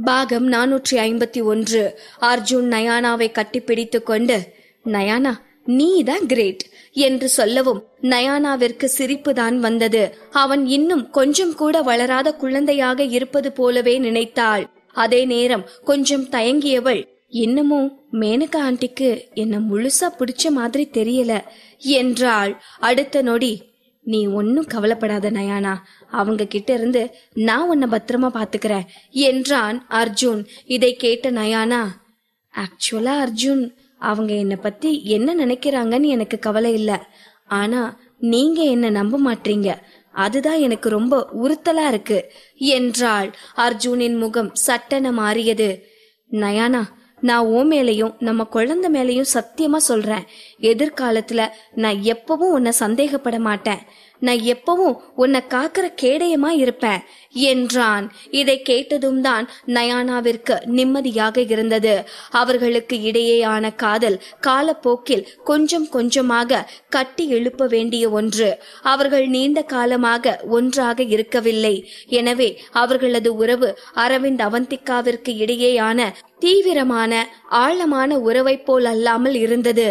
பாகம் 451. அர்ஜுன் நயானாவை கட்டிப்பிடித்து கொண்டு, நயானா நீதான் கிரேட் என்று சொல்லவும் நயானாவிற்கு சிரிப்பு தான் வந்தது. அவன் இன்னும் கொஞ்சம் கூட வளராத குழந்தையாக இருப்பது போலவே நினைத்தாள். அதே நேரம் கொஞ்சம் தயங்கியவள், இன்னமும் மேனகா ஆண்டிக்கு என்ன முழுசா பிடிச்ச மாதிரி தெரியல என்றாள். அடுத்த நொடி, நீ ஒன்னும் கவலைப்படாத நயானா, அவங்க கிட்ட இருந்து நான் உன்னை பத்திரமா பாத்துக்கிறேன் என்றான் அர்ஜுன். இதை கேட்ட நயானா, ஆக்சுவலா அர்ஜுன், அவங்க என்னை பத்தி என்ன நினைக்கிறாங்கன்னு எனக்கு கவலை இல்ல. ஆனா நீங்க என்ன நம்ப மாட்டீங்க, அதுதான் எனக்கு ரொம்ப உறுத்தலா இருக்கு என்றாள். அர்ஜுனின் முகம் சட்டென மாறியது. நயானா, நான் ஓ மேலையும் நம்ம குழந்தை மேலையும் சத்தியமா சொல்றேன், எதிர்காலத்துல நான் எப்பவும் உன்னை சந்தேகப்பட மாட்டேன். நான் எப்பவும் உன்னை காக்கிற கேடயமா இருப்பேன் என்றான். இதை கேட்டதும் தான் நயானாவிற்கு நிம்மதியாக இருந்தது. அவர்களுக்கு இடையேயான காதல் காலப்போக்கில் கொஞ்சம் கொஞ்சமாக கட்டி எழுப்ப வேண்டிய ஒன்று. அவர்கள் நீண்ட காலமாக ஒன்றாக இருக்கவில்லை. எனவே அவர்களது உறவு அரவிந்த் அவந்திகாவிற்கு இடையேயான தீவிரமான ஆழமான உறவை போல் அல்லாமல் இருந்தது.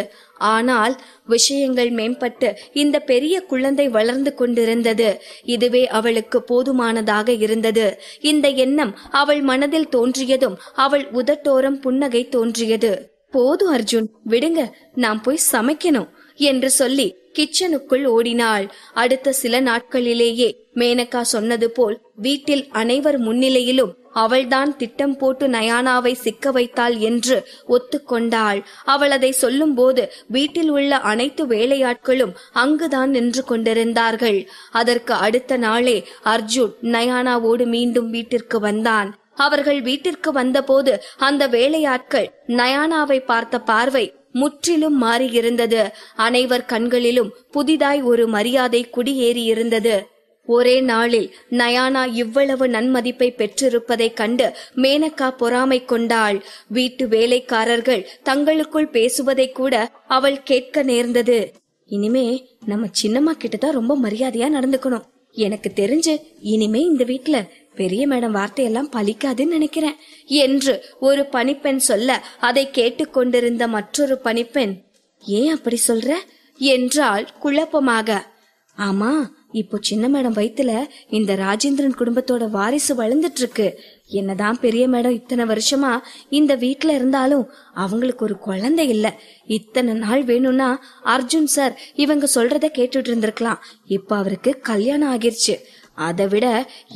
ஆனால் விஷயங்கள் மேம்பட்டு இந்த பெரிய குழந்தை வளர்ந்து கொண்டிருந்தது. இதுவே அவளுக்கு போதுமானதாக இருந்தது. இந்த எண்ணம் அவள் மனதில் தோன்றியதும் அவள் உதட்டோரம் புன்னகை தோன்றியது. போதும் அர்ஜுன், விடுங்க, நான் போய் சமைக்கணும் என்று சொல்லி கிச்சனுக்குள் ஓடினாள். அடுத்த சில நாட்களிலேயே மேனகா சொன்னது போல் வீட்டில் அனைவர் முன்னிலையிலும் அவள்தான் திட்டம் போட்டு நயானாவை சிக்க வைத்தாள் என்று ஒத்துக்கொண்டாள். அவள் அதை சொல்லும் போது வீட்டில் உள்ள அனைத்து வேலையாட்களும் அங்குதான் நின்று கொண்டிருந்தார்கள். அதற்கு அடுத்த நாளே அர்ஜுன் நயானாவோடு மீண்டும் வீட்டிற்கு வந்தான். அவர்கள் வீட்டிற்கு வந்தபோது அந்த வேலையாட்கள் நயானாவை பார்த்த பார்வை முற்றிலும் மாறியிருந்தது. அனைவர் கண்களிலும் புதிதாய் ஒரு மரியாதை குடியேறி இருந்தது. ஒரே நாளில் நயானா இவ்வளவு நன்மதிப்பை பெற்றிருப்பதை கண்டு மேனகா பொறாமை கொண்டாள். வீட்டு வேலைக்காரர்கள் தங்களுக்குள் பேசுவதை கூட அவள் கேட்க நேர்ந்தது. இனிமே நம்ம சின்னம்மா கிட்டதான் ரொம்ப மரியாதையா நடந்துக்கணும். எனக்கு தெரிஞ்சு இனிமே இந்த வீட்டுல பெரிய மேடம் வார்த்தையெல்லாம் பலிக்காதுன்னு நினைக்கிறேன் என்று ஒரு பணிப்பெண் சொல்ல, அதை கேட்டுக்கொண்டிருந்த மற்றொரு பணிப்பெண், ஏன் அப்படி சொல்ற என்றாள் குழப்பமாக. ஆமா, இப்போ சின்ன மேடம் வயித்துல இந்த ராஜேந்திரன் குடும்பத்தோட வாரிசு வளர்ந்துட்டு இருக்கு. என்னதான் பெரிய மேடம் இத்தனை வருஷமா இந்த வீட்டுல இருந்தாலும் அவங்களுக்கு ஒரு குழந்தை இல்ல. இத்தனை நாள் வேணும்னா அர்ஜுன் சார் இவங்க சொல்றத கேட்டுட்டு இருந்திருக்கலாம். இப்ப அவருக்கு கல்யாணம் ஆகிருச்சு. அதை விட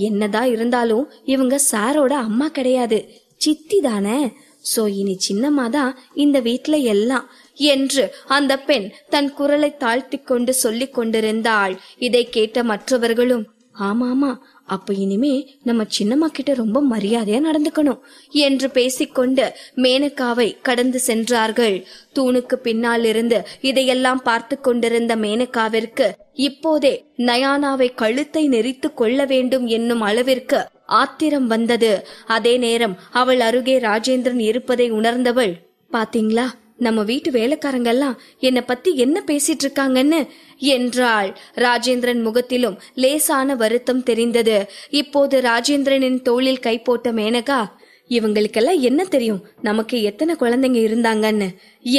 என்னதான் இருந்தாலும் இவங்க சாரோட அம்மா கிடையாது, சித்தி தானே. சோ இனி சின்னம்மாதான் இந்த வீட்டுல எல்லாம் என்று அந்த பெண் தன் குரலை தாழ்த்தி கொண்டு சொல்லிக் கொண்டிருந்தாள். இதை கேட்ட மற்றவர்களும், ஆமா, அப்ப இனிமே நம்ம சின்னம்மா கிட்ட ரொம்ப மரியாதையா நடந்துக்கணும் என்று பேசிக்கொண்டு மேனகாவை கடந்து சென்றார்கள். தூணுக்கு பின்னால் இருந்து இதையெல்லாம் பார்த்து கொண்டிருந்த மேனகாவிற்கு இப்போதே நயானாவை கழுத்தை நெரித்து கொள்ள வேண்டும் என்னும் அளவிற்கு ஆத்திரம் வந்தது. அதே நேரம் அவள் அருகே ராஜேந்திரன் இருப்பதை உணர்ந்தவள், பாத்தீங்களா நம்ம வீட்டு வேலைக்காரங்கெல்லாம் என்ன பத்தி என்ன பேசிட்டு இருக்காங்கன்னு என்றாள். ராஜேந்திரன் முகத்திலும் லேசான வருத்தம் தெரிந்தது. இப்போது ராஜேந்திரனின் தோளில் கை போட்ட மேனகா, இவங்களுக்கெல்லாம் என்ன தெரியும் நமக்கு எத்தனை குழந்தைங்க இருந்தாங்கன்னு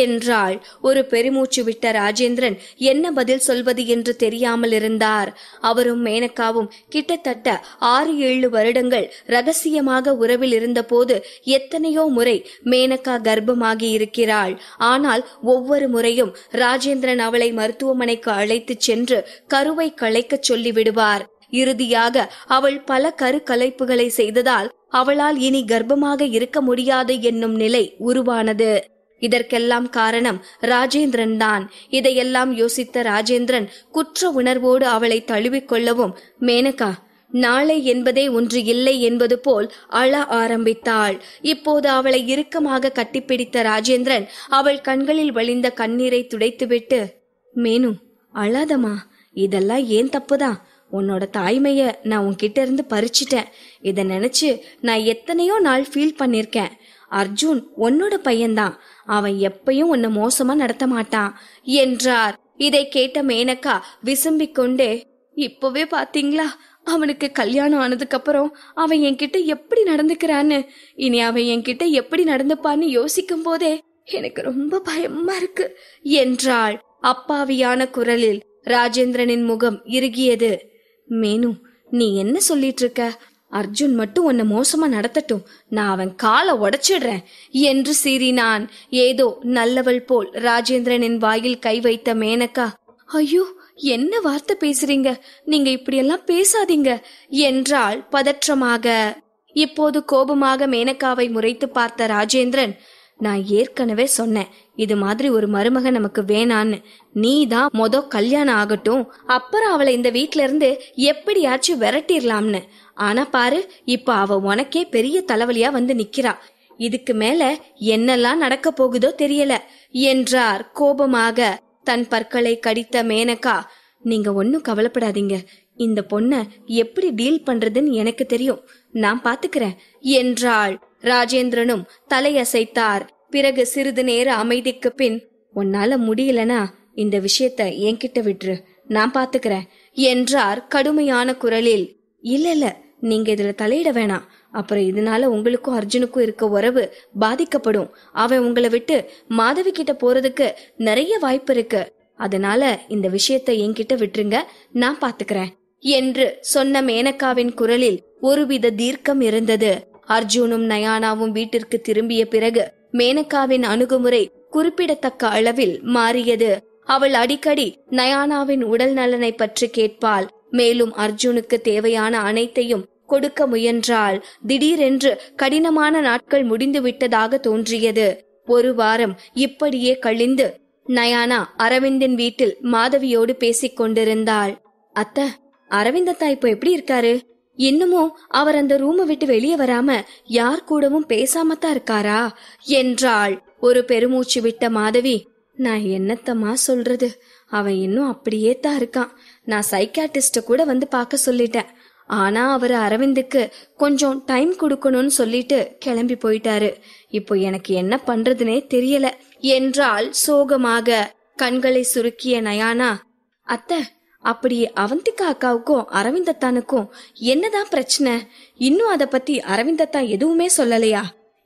என்றாள். ஒரு பெருமூச்சு விட்ட ராஜேந்திரன் என்ன பதில் சொல்வது என்று தெரியாமல் இருந்தார். அவரும் மேனகாவும் கிட்டத்தட்ட 6-7 வருடங்கள் ரகசியமாக உறவில் இருந்த போது எத்தனையோ முறை மேனகா கர்ப்பமாகி இருக்கிறாள். ஆனால் ஒவ்வொரு முறையும் ராஜேந்திரன் அவளை மருத்துவமனைக்கு அழைத்து சென்று கருவை கலைக்க சொல்லி விடுவார். இறுதியாக அவள் பல கரு கலைப்புகளை செய்ததால் அவளால் இனி கர்ப்பமாக இருக்க முடியாது என்னும் நிலை உருவானது. இதற்கெல்லாம் காரணம் ராஜேந்திரன் தான். இதையெல்லாம் யோசித்த ராஜேந்திரன் குற்ற உணர்வோடு அவளை தழுவிக்கொள்ளவும், மேனகா நாளை என்பதே ஒன்று இல்லை என்பது போல் அழ ஆரம்பித்தாள். இப்போது அவளை இறுக்கமாக கட்டிப்பிடித்த ராஜேந்திரன் அவள் கண்களில் வழிந்த கண்ணீரை துடைத்துவிட்டு, மேனு அழாதமா, இதெல்லாம் ஏன் தப்புதான். உன்னோட தாய்மைய நான் உன்கிட்ட இருந்து பறிச்சிட்டேன். இத நினைச்சு நான் எத்தனையோ நாள் ஃபீல் பண்ணிருக்கேன். அர்ஜுன் உன்னோட பையன்தான், அவன் எப்பயும் உன்னை மோசமா நடத்த மாட்டான் என்றார். இதை கேட்ட மேனகா விசும்பிக் கொண்டே, இப்பவே பாத்தீங்களா அவனுக்கு கல்யாணம் ஆனதுக்கு அப்புறம் அவன் என்கிட்ட எப்படி நடந்துக்கிறான்னு, இனி அவன் என்கிட்ட எப்படி நடந்துப்பான்னு யோசிக்கும் போதே எனக்கு ரொம்ப பயமா இருக்கு என்றாள் அப்பாவியான குரலில். ராஜேந்திரனின் முகம் இறுகியது. மேனு, நீ என்ன சொல்லிட்டு இருக்க? அர்ஜுன் மட்டும் உன்னை மோசமா நடத்தட்டும், நான் அவன் காலை உடைச்சிடுறேன் என்று சீறினான். ஏதோ நல்லவள் போல் ராஜேந்திரனின் வாயில் கை வைத்த மேனகா, ஐயோ என்ன வார்த்தை பேசுறீங்க, நீங்க இப்படியெல்லாம் பேசாதீங்க என்றாள் பதற்றமாக. இப்போது கோபமாக மேனகாவை முறைத்து பார்த்த ராஜேந்திரன், நான் ஏற்கனவே சொன்னேன் இது மாதிரி ஒரு மருமக நமக்கு வேணான்னு. நீ தான் கல்யாணம் ஆகட்டும், அப்புறம் அவளை இந்த வீட்ல இருந்து எப்படியாச்சும் விரட்டிடலாம்னு. ஆனா பாரு, இப்ப அவ உனக்கே பெரிய தலைவலியா வந்து நிக்கிறா. இதுக்கு மேல என்னெல்லாம் நடக்க போகுதோ தெரியல என்றார் கோபமாக. தன் பற்களை கடித்த மேனகா, நீங்க ஒன்னும் கவலைப்படாதீங்க, இந்த பொண்ண எப்படி டீல் பண்றதுன்னு எனக்கு தெரியும், நான் பாத்துக்கிறேன் என்றாள். ராஜேந்திரனும் தலையசைத்தார். பிறகு சிறிது நேர அமைதிக்கு பின், உன்னால முடியலனா இந்த விஷயத்த என்கிட்ட விட்டுரு, நான் பாத்துக்கிறேன் என்றார் கடுமையான குரலில். இல்ல, நீங்க இதுல தலையிட வேணாம், அப்புறம் இதனால உங்களுக்கும் அர்ஜுனுக்கும் இருக்க உறவு பாதிக்கப்படும். அவன் உங்களை விட்டு மாதவி கிட்ட போறதுக்கு நிறைய வாய்ப்பு இருக்கு, அதனால இந்த விஷயத்த என்கிட்ட விட்டுருங்க, நான் பாத்துக்கிறேன் என்று சொன்ன மேனகாவின் குரலில் ஒருவித தீர்க்கம் இருந்தது. அர்ஜுனும் நயானாவும் வீட்டிற்கு திரும்பிய பிறகு மேனகாவின் அணுகுமுறை குறிப்பிடத்தக்க அளவில் மாறியது. அவள் அடிக்கடி நயானாவின் உடல் நலனை பற்றி கேட்பாள். மேலும் அர்ஜுனுக்கு தேவையான அனைத்தையும் கொடுக்க முயன்றாள். திடீரென்று கடினமான நாட்கள் முடிந்து விட்டதாக தோன்றியது. ஒரு வாரம் இப்படியே கழிந்து நயானா அரவிந்தின் வீட்டில் மாதவியோடு பேசிக் கொண்டிருந்தாள். அத்தை, அரவிந்தத்தா இப்போ எப்படி இருக்காரு? இன்னமும் அவர் அந்த ரூமை விட்டு வெளியே வராம யார் கூடவும் பேசாமத்தான் இருக்காரா என்றாள். ஒரு பெருமூச்சு விட்ட மாதவி, நான் என்னத்தமா சொல்றது, அவன் இன்னும் அப்படியே தான் இருக்கான். நான் சைக்காட்டிஸ்ட கூட வந்து பார்க்க சொல்லிட்டேன், ஆனா அவரு அரவிந்துக்கு கொஞ்சம் டைம் கொடுக்கணும்னு சொல்லிட்டு கிளம்பி போயிட்டாரு. இப்போ எனக்கு என்ன பண்றதுனே தெரியல என்றாள் சோகமாக. கண்களை சுருக்கிய நயானா, அத்தை, அப்படி அவந்திகா அக்காவுக்கும் அரவிந்தத்தானுக்கும் என்னதான் பிரச்சனை? இன்னும் அத பத்தி அரவிந்தத்தா எதுவுமே சொல்லலையா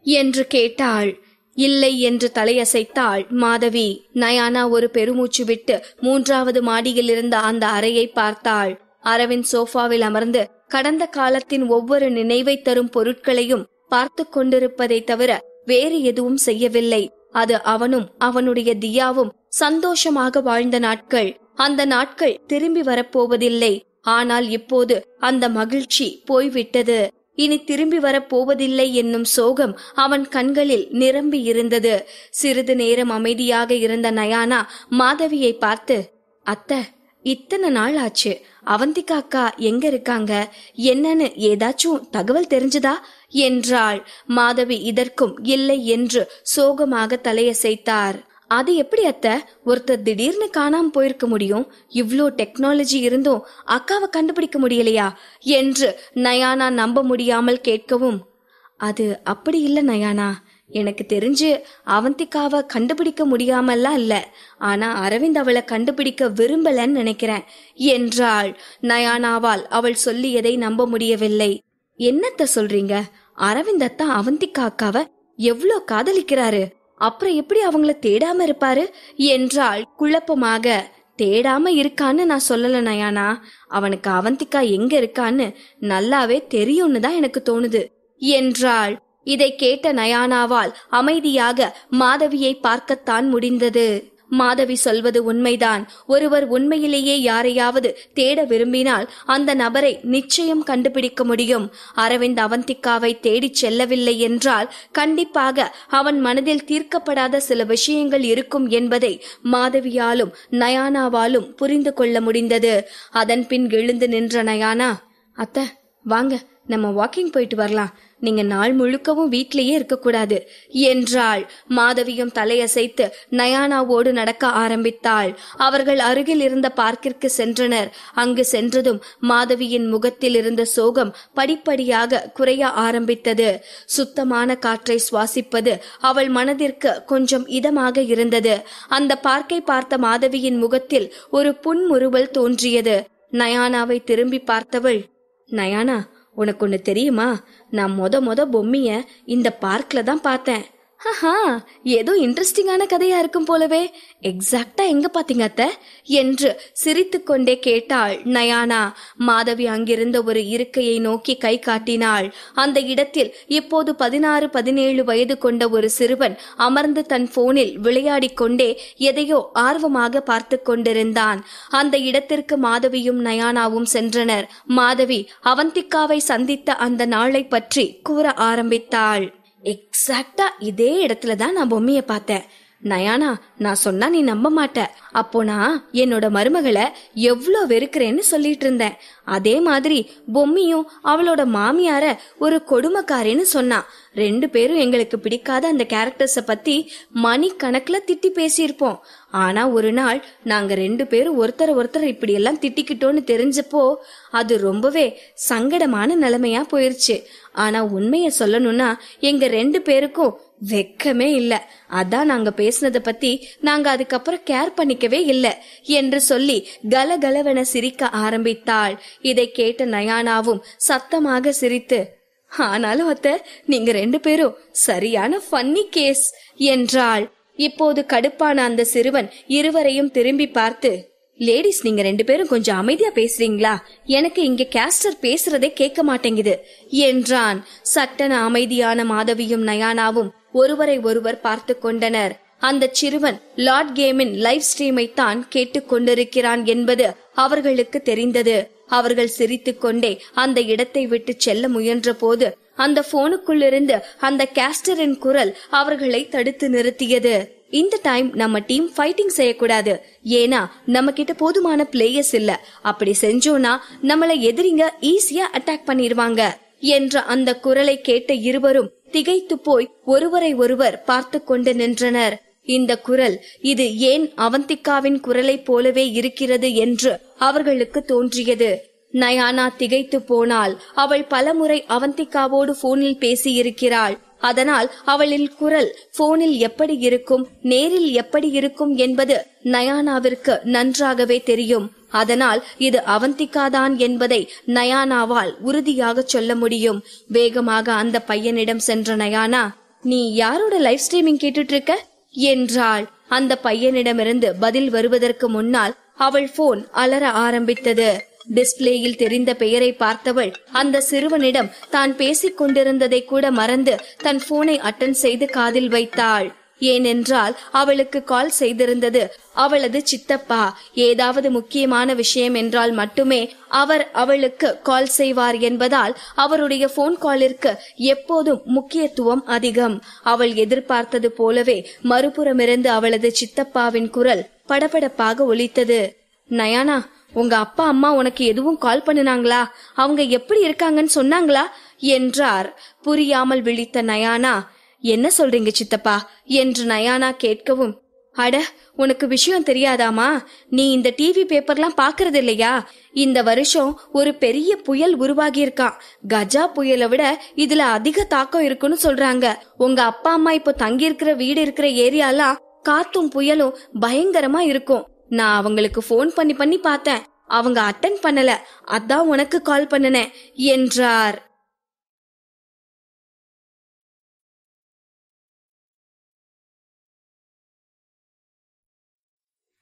என்று கேட்டாள். இல்லை என்று தலையசைத்தாள் மாதவி. நயானா ஒரு பெருமூச்சு விட்டு 3வது மாடியில் இருந்த அந்த அறையை பார்த்தாள். அரவிந்த் சோஃபாவில் அமர்ந்து கடந்த காலத்தின் ஒவ்வொரு நினைவை தரும் பொருட்களையும் பார்த்து கொண்டிருப்பதை தவிர வேறு எதுவும் செய்யவில்லை. அது அவனும் அவனுடைய தியாவும் சந்தோஷமாக வாழ்ந்த நாட்கள். அந்த நாட்கள் திரும்பி வரப்போவதில்லை. ஆனால் இப்போது அந்த மகிழ்ச்சி போய்விட்டது. இனி திரும்பி வரப்போவதில்லை என்னும் சோகம் அவன் கண்களில் நிரம்பி இருந்தது. சிறிது நேரம் அமைதியாக இருந்த நயானா மாதவியை பார்த்து, அத்தை, இத்தனை நாள் ஆச்சு, அவந்திகா அக்கா எங்க இருக்காங்க, என்னன்னு ஏதாச்சும் தகவல் தெரிஞ்சதா என்றாள். மாதவி இதற்கும் இல்லை என்று சோகமாக தலையசைத்தார். அது எப்படி அத்தை, ஒருத்தர் திடீர்னு காணாம போயிருக்க முடியும்? இவ்ளோ டெக்னாலஜி இருந்தும் அக்காவை கண்டுபிடிக்க முடியலையா என்று நயானா நம்ப முடியாமல் கேட்கவும், அது அப்படி இல்ல நயானா, எனக்கு தெரிஞ்சு அவந்திகாவை கண்டுபிடிக்க முடியாமல்லாம் இல்ல, ஆனா அரவிந்த் அவளை கண்டுபிடிக்க விரும்பலன்னு நினைக்கிறேன் என்றாள். நயானாவால் அவள் சொல்லியதை நம்ப முடியவில்லை. என்னத்த சொல்றீங்க? அரவிந்தத்தான் அவந்திகா அக்காவை எவ்ளோ காதலிக்கிறாரு, அப்புறம் எப்படி அவங்கள தேடாம இருப்பாரு என்றாள் குழப்பமாக. தேடாம இருக்கான்னு நான் சொல்லல நயானா, அவனுக்கு அவந்திகா எங்க இருக்கான்னு நல்லாவே தெரியும்னு தான் எனக்கு தோணுது என்றாள். இதை கேட்ட நயானாவால் அமைதியாக மாதவியை பார்க்கத்தான் முடிந்தது. மாதவி சொல்வது உண்மைதான். ஒருவர் உண்மையிலேயே யாரையாவது தேட விரும்பினால் அந்த நபரை நிச்சயம் கண்டுபிடிக்க முடியும். அரவிந்த் அவந்திகாவை தேடிச் செல்லவில்லை என்றால் கண்டிப்பாக அவன் மனதில் தீர்க்கப்படாத சில விஷயங்கள் இருக்கும் என்பதை மாதவியாலும் நயானாவாலும் புரிந்து கொள்ள முடிந்தது. அதன் பின் எழுந்து நின்ற நயானா, அத்தை வாங்க, நம்ம வாக்கிங் போயிட்டு வரலாம், நீங்க நாள் முழுக்கவும் வீட்லயே இருக்கக்கூடாது என்றாள். மாதவியும் தலையசைத்து நயானாவோடு நடக்க ஆரம்பித்தாள். அவர்கள் அருகில் இருந்த பார்க்கிற்கு சென்றனர். அங்கு சென்றதும் மாதவியின் முகத்தில் இருந்த சோகம் படிப்படியாக குறைய ஆரம்பித்தது. சுத்தமான காற்றை சுவாசிப்பது அவள் மனதிற்கு கொஞ்சம் இதமாக இருந்தது. அந்த பார்க்கை பார்த்த மாதவியின் முகத்தில் ஒரு புன்முறுவல் தோன்றியது. நயானாவை திரும்பி பார்த்தவள், நயானா, உனக்கு ஒண்ணு தெரியுமா? நான் மொத பொம்மைய இந்த பார்க்ல தான் பார்த்தேன். ஹஹா, ஏதோ இன்ட்ரெஸ்டிங்கான கதையா இருக்கும் போலவே. எக்ஸாக்டா எங்க பாத்தீங்க அத்தை என்று சிரித்து கொண்டே கேட்டாள் நயானா. மாதவி அங்கிருந்த ஒரு இருக்கையை நோக்கி கை காட்டினாள். அந்த இடத்தில் இப்போது 16-17 வயது கொண்ட ஒரு சிறுவன் அமர்ந்து தன் போனில் விளையாடி கொண்டே எதையோ ஆர்வமாக பார்த்து கொண்டிருந்தான். அந்த இடத்திற்கு மாதவியும் நயானாவும் சென்றனர். மாதவி அவந்திகாவை சந்தித்த அந்த நாளை பற்றி கூற ஆரம்பித்தாள். எக்ஸாக்டா இதே இடத்துலதான் நான் பொம்மைய பார்த்தேன். நயானா, நான் சொன்னா நீ நம்ப மாட்ட. அப்போ நான் என்னோட மருமகளை எவ்வளோ வெறுக்கிறேன்னு சொல்லிட்டு இருந்தேன். அதே மாதிரி பொம்மியும் அவளோட மாமியார ஒரு கொடுமைக்காரின்னு சொன்னான். 2 பேரும் எங்களுக்கு பிடிக்காத அந்த கேரக்டர்ஸ பத்தி மணிக்கணக்குல திட்டி பேசியிருப்போம். ஆனா ஒரு நாள் நாங்க 2 பேரும் ஒருத்தர் இப்படி எல்லாம் திட்டிக்கிட்டோன்னு தெரிஞ்சப்போ அது ரொம்பவே சங்கடமான நிலைமையா போயிருச்சு. ஆனா உண்மைய சொல்லணும்னா எங்க 2 பேருக்கும் வெக்கமே இல்ல. அதான் நாங்க பேசினத பத்தி நாங்க அதுக்கப்புறம் கேர் பண்ணிக்கவே இல்ல என்று சொல்லி கலகலவென சிரிக்க ஆரம்பித்தாள். இதை கேட்ட நயானாவும் சத்தமாக சிரித்து, ஆனாலும் அத்தை, நீங்க 2 பேரும் சரியான ஃபன்னி கேஸ் என்றாள். இப்போது கடுப்பான அந்த சிறுவன் இருவரையும் திரும்பி பார்த்து, லேடிஸ், நீங்க 2 பேரும் கொஞ்சம் அமைதியா பேசுறீங்களா? எனக்கு இங்க கேஸ்டர் பேசுறதே கேட்க மாட்டேங்குது என்றான். சட்டன அமைதியான மாதவியும் நயானாவும் ஒருவரை ஒருவர் பார்த்து கொண்டனர். அந்த சிறுவன் லார்ட் கேமின் லைவ் ஸ்ட்ரீமை தான் கேட்டுக் கொண்டிருக்கிறான் என்பது அவர்களுக்கு தெரிந்தது. அவர்கள் சிரித்துக் கொண்டே அந்த இடத்தை விட்டு செல்ல முயன்ற போது அந்த போனுக்குள்ளிருந்து அந்த கேஸ்டரின் குரல் அவர்களை தடுத்து நிறுத்தியது. இந்த டைம் நம்ம டீம் ஃபைட்டிங் செய்யக்கூடாது. ஏன்னா நம்ம கிட்ட போதுமான பிளேயர்ஸ் இல்ல. அப்படி செஞ்சோம்னா நம்மள எதிரிங்க ஈஸியா அட்டாக் பண்ணிடுவாங்க என்ற அந்த குரலை கேட்ட இருவரும் திகைத்து போய் ஒருவரை ஒருவர் பார்த்து கொண்டு நின்றனர். இந்த குரல் இது ஏன் அவந்திகாவின் குரலை போலவே இருக்கிறது என்று அவர்களுக்கு தோன்றியது. நயானா திகைத்து போனாள். அவள் பலமுறை அவந்திகாவோடு போனில் பேசி இருக்கிறாள். அதனால் அவளின் குரல் போனில் எப்படி இருக்கும், நேரில் எப்படி இருக்கும் என்பது நயானாவிற்கு நன்றாகவே தெரியும். அதனால் இது அவந்திகாதான் என்பதை நயானாவால் உறுதியாக சொல்ல முடியும். வேகமாக அந்த பையனிடம் சென்ற நயானா, நீ யாரோட லைவ் ஸ்ட்ரீமிங் கேட்டுட்டு இருக்க என்றாள். அந்த பையனிடமிருந்து பதில் வருவதற்கு முன்னால் அவள் போன் அலற ஆரம்பித்தது. டிஸ்பிளேயில் தெரிந்த பெயரை பார்த்தவள் அந்த சிறுவனிடம் தான் பேசிக் கொண்டிருந்ததை கூட மறந்து தன் போனை அட்டன் செய்து காதில் வைத்தாள். ஏனென்றால் அவளுக்கு கால் செய்திருந்தது அவளது சித்தப்பா. ஏதாவது முக்கியமான விஷயம் என்றால் மட்டுமே அவர் அவளுக்கு கால் செய்வார் என்பதால் அவருடைய போன் காலிற்கு எப்போதும் முக்கியத்துவம் அதிகம். அவள் எதிர்பார்த்தது போலவே மறுபுறமிருந்து அவளது சித்தப்பாவின் குரல் படபடப்பாக ஒலித்தது. நயானா, உங்க அப்பா அம்மா உனக்கு எதுவும் கால் பண்ணினாங்களா? அவங்க எப்படி இருக்காங்கன்னு சொன்னாங்களா என்றார். புரியாமல் விழித்த நயானா, என்ன சொல்றீங்க சித்தப்பா என்று நயானா கேட்கவும், அட, உனக்கு விஷயம் தெரியாதாமா? நீ இந்த டிவி பேப்பர்லாம் பாக்குறது இல்லையா? இந்த வருஷம் ஒரு பெரிய புயல் உருவாகி இருக்கான். கஜா புயலை விட இதுல அதிக தாக்கம் இருக்குன்னு சொல்றாங்க. உங்க அப்பா அம்மா இப்போ தங்கி இருக்கிற வீடு இருக்கிற ஏரியாலாம் காத்தும் புயலும் பயங்கரமா இருக்கும். நான் அவங்களுக்கு போன் பண்ணி பார்த்தேன். அவங்க அட்டென்ட் பண்ணல. அதான் உனக்கு கால் பண்ணினேன் என்றார்.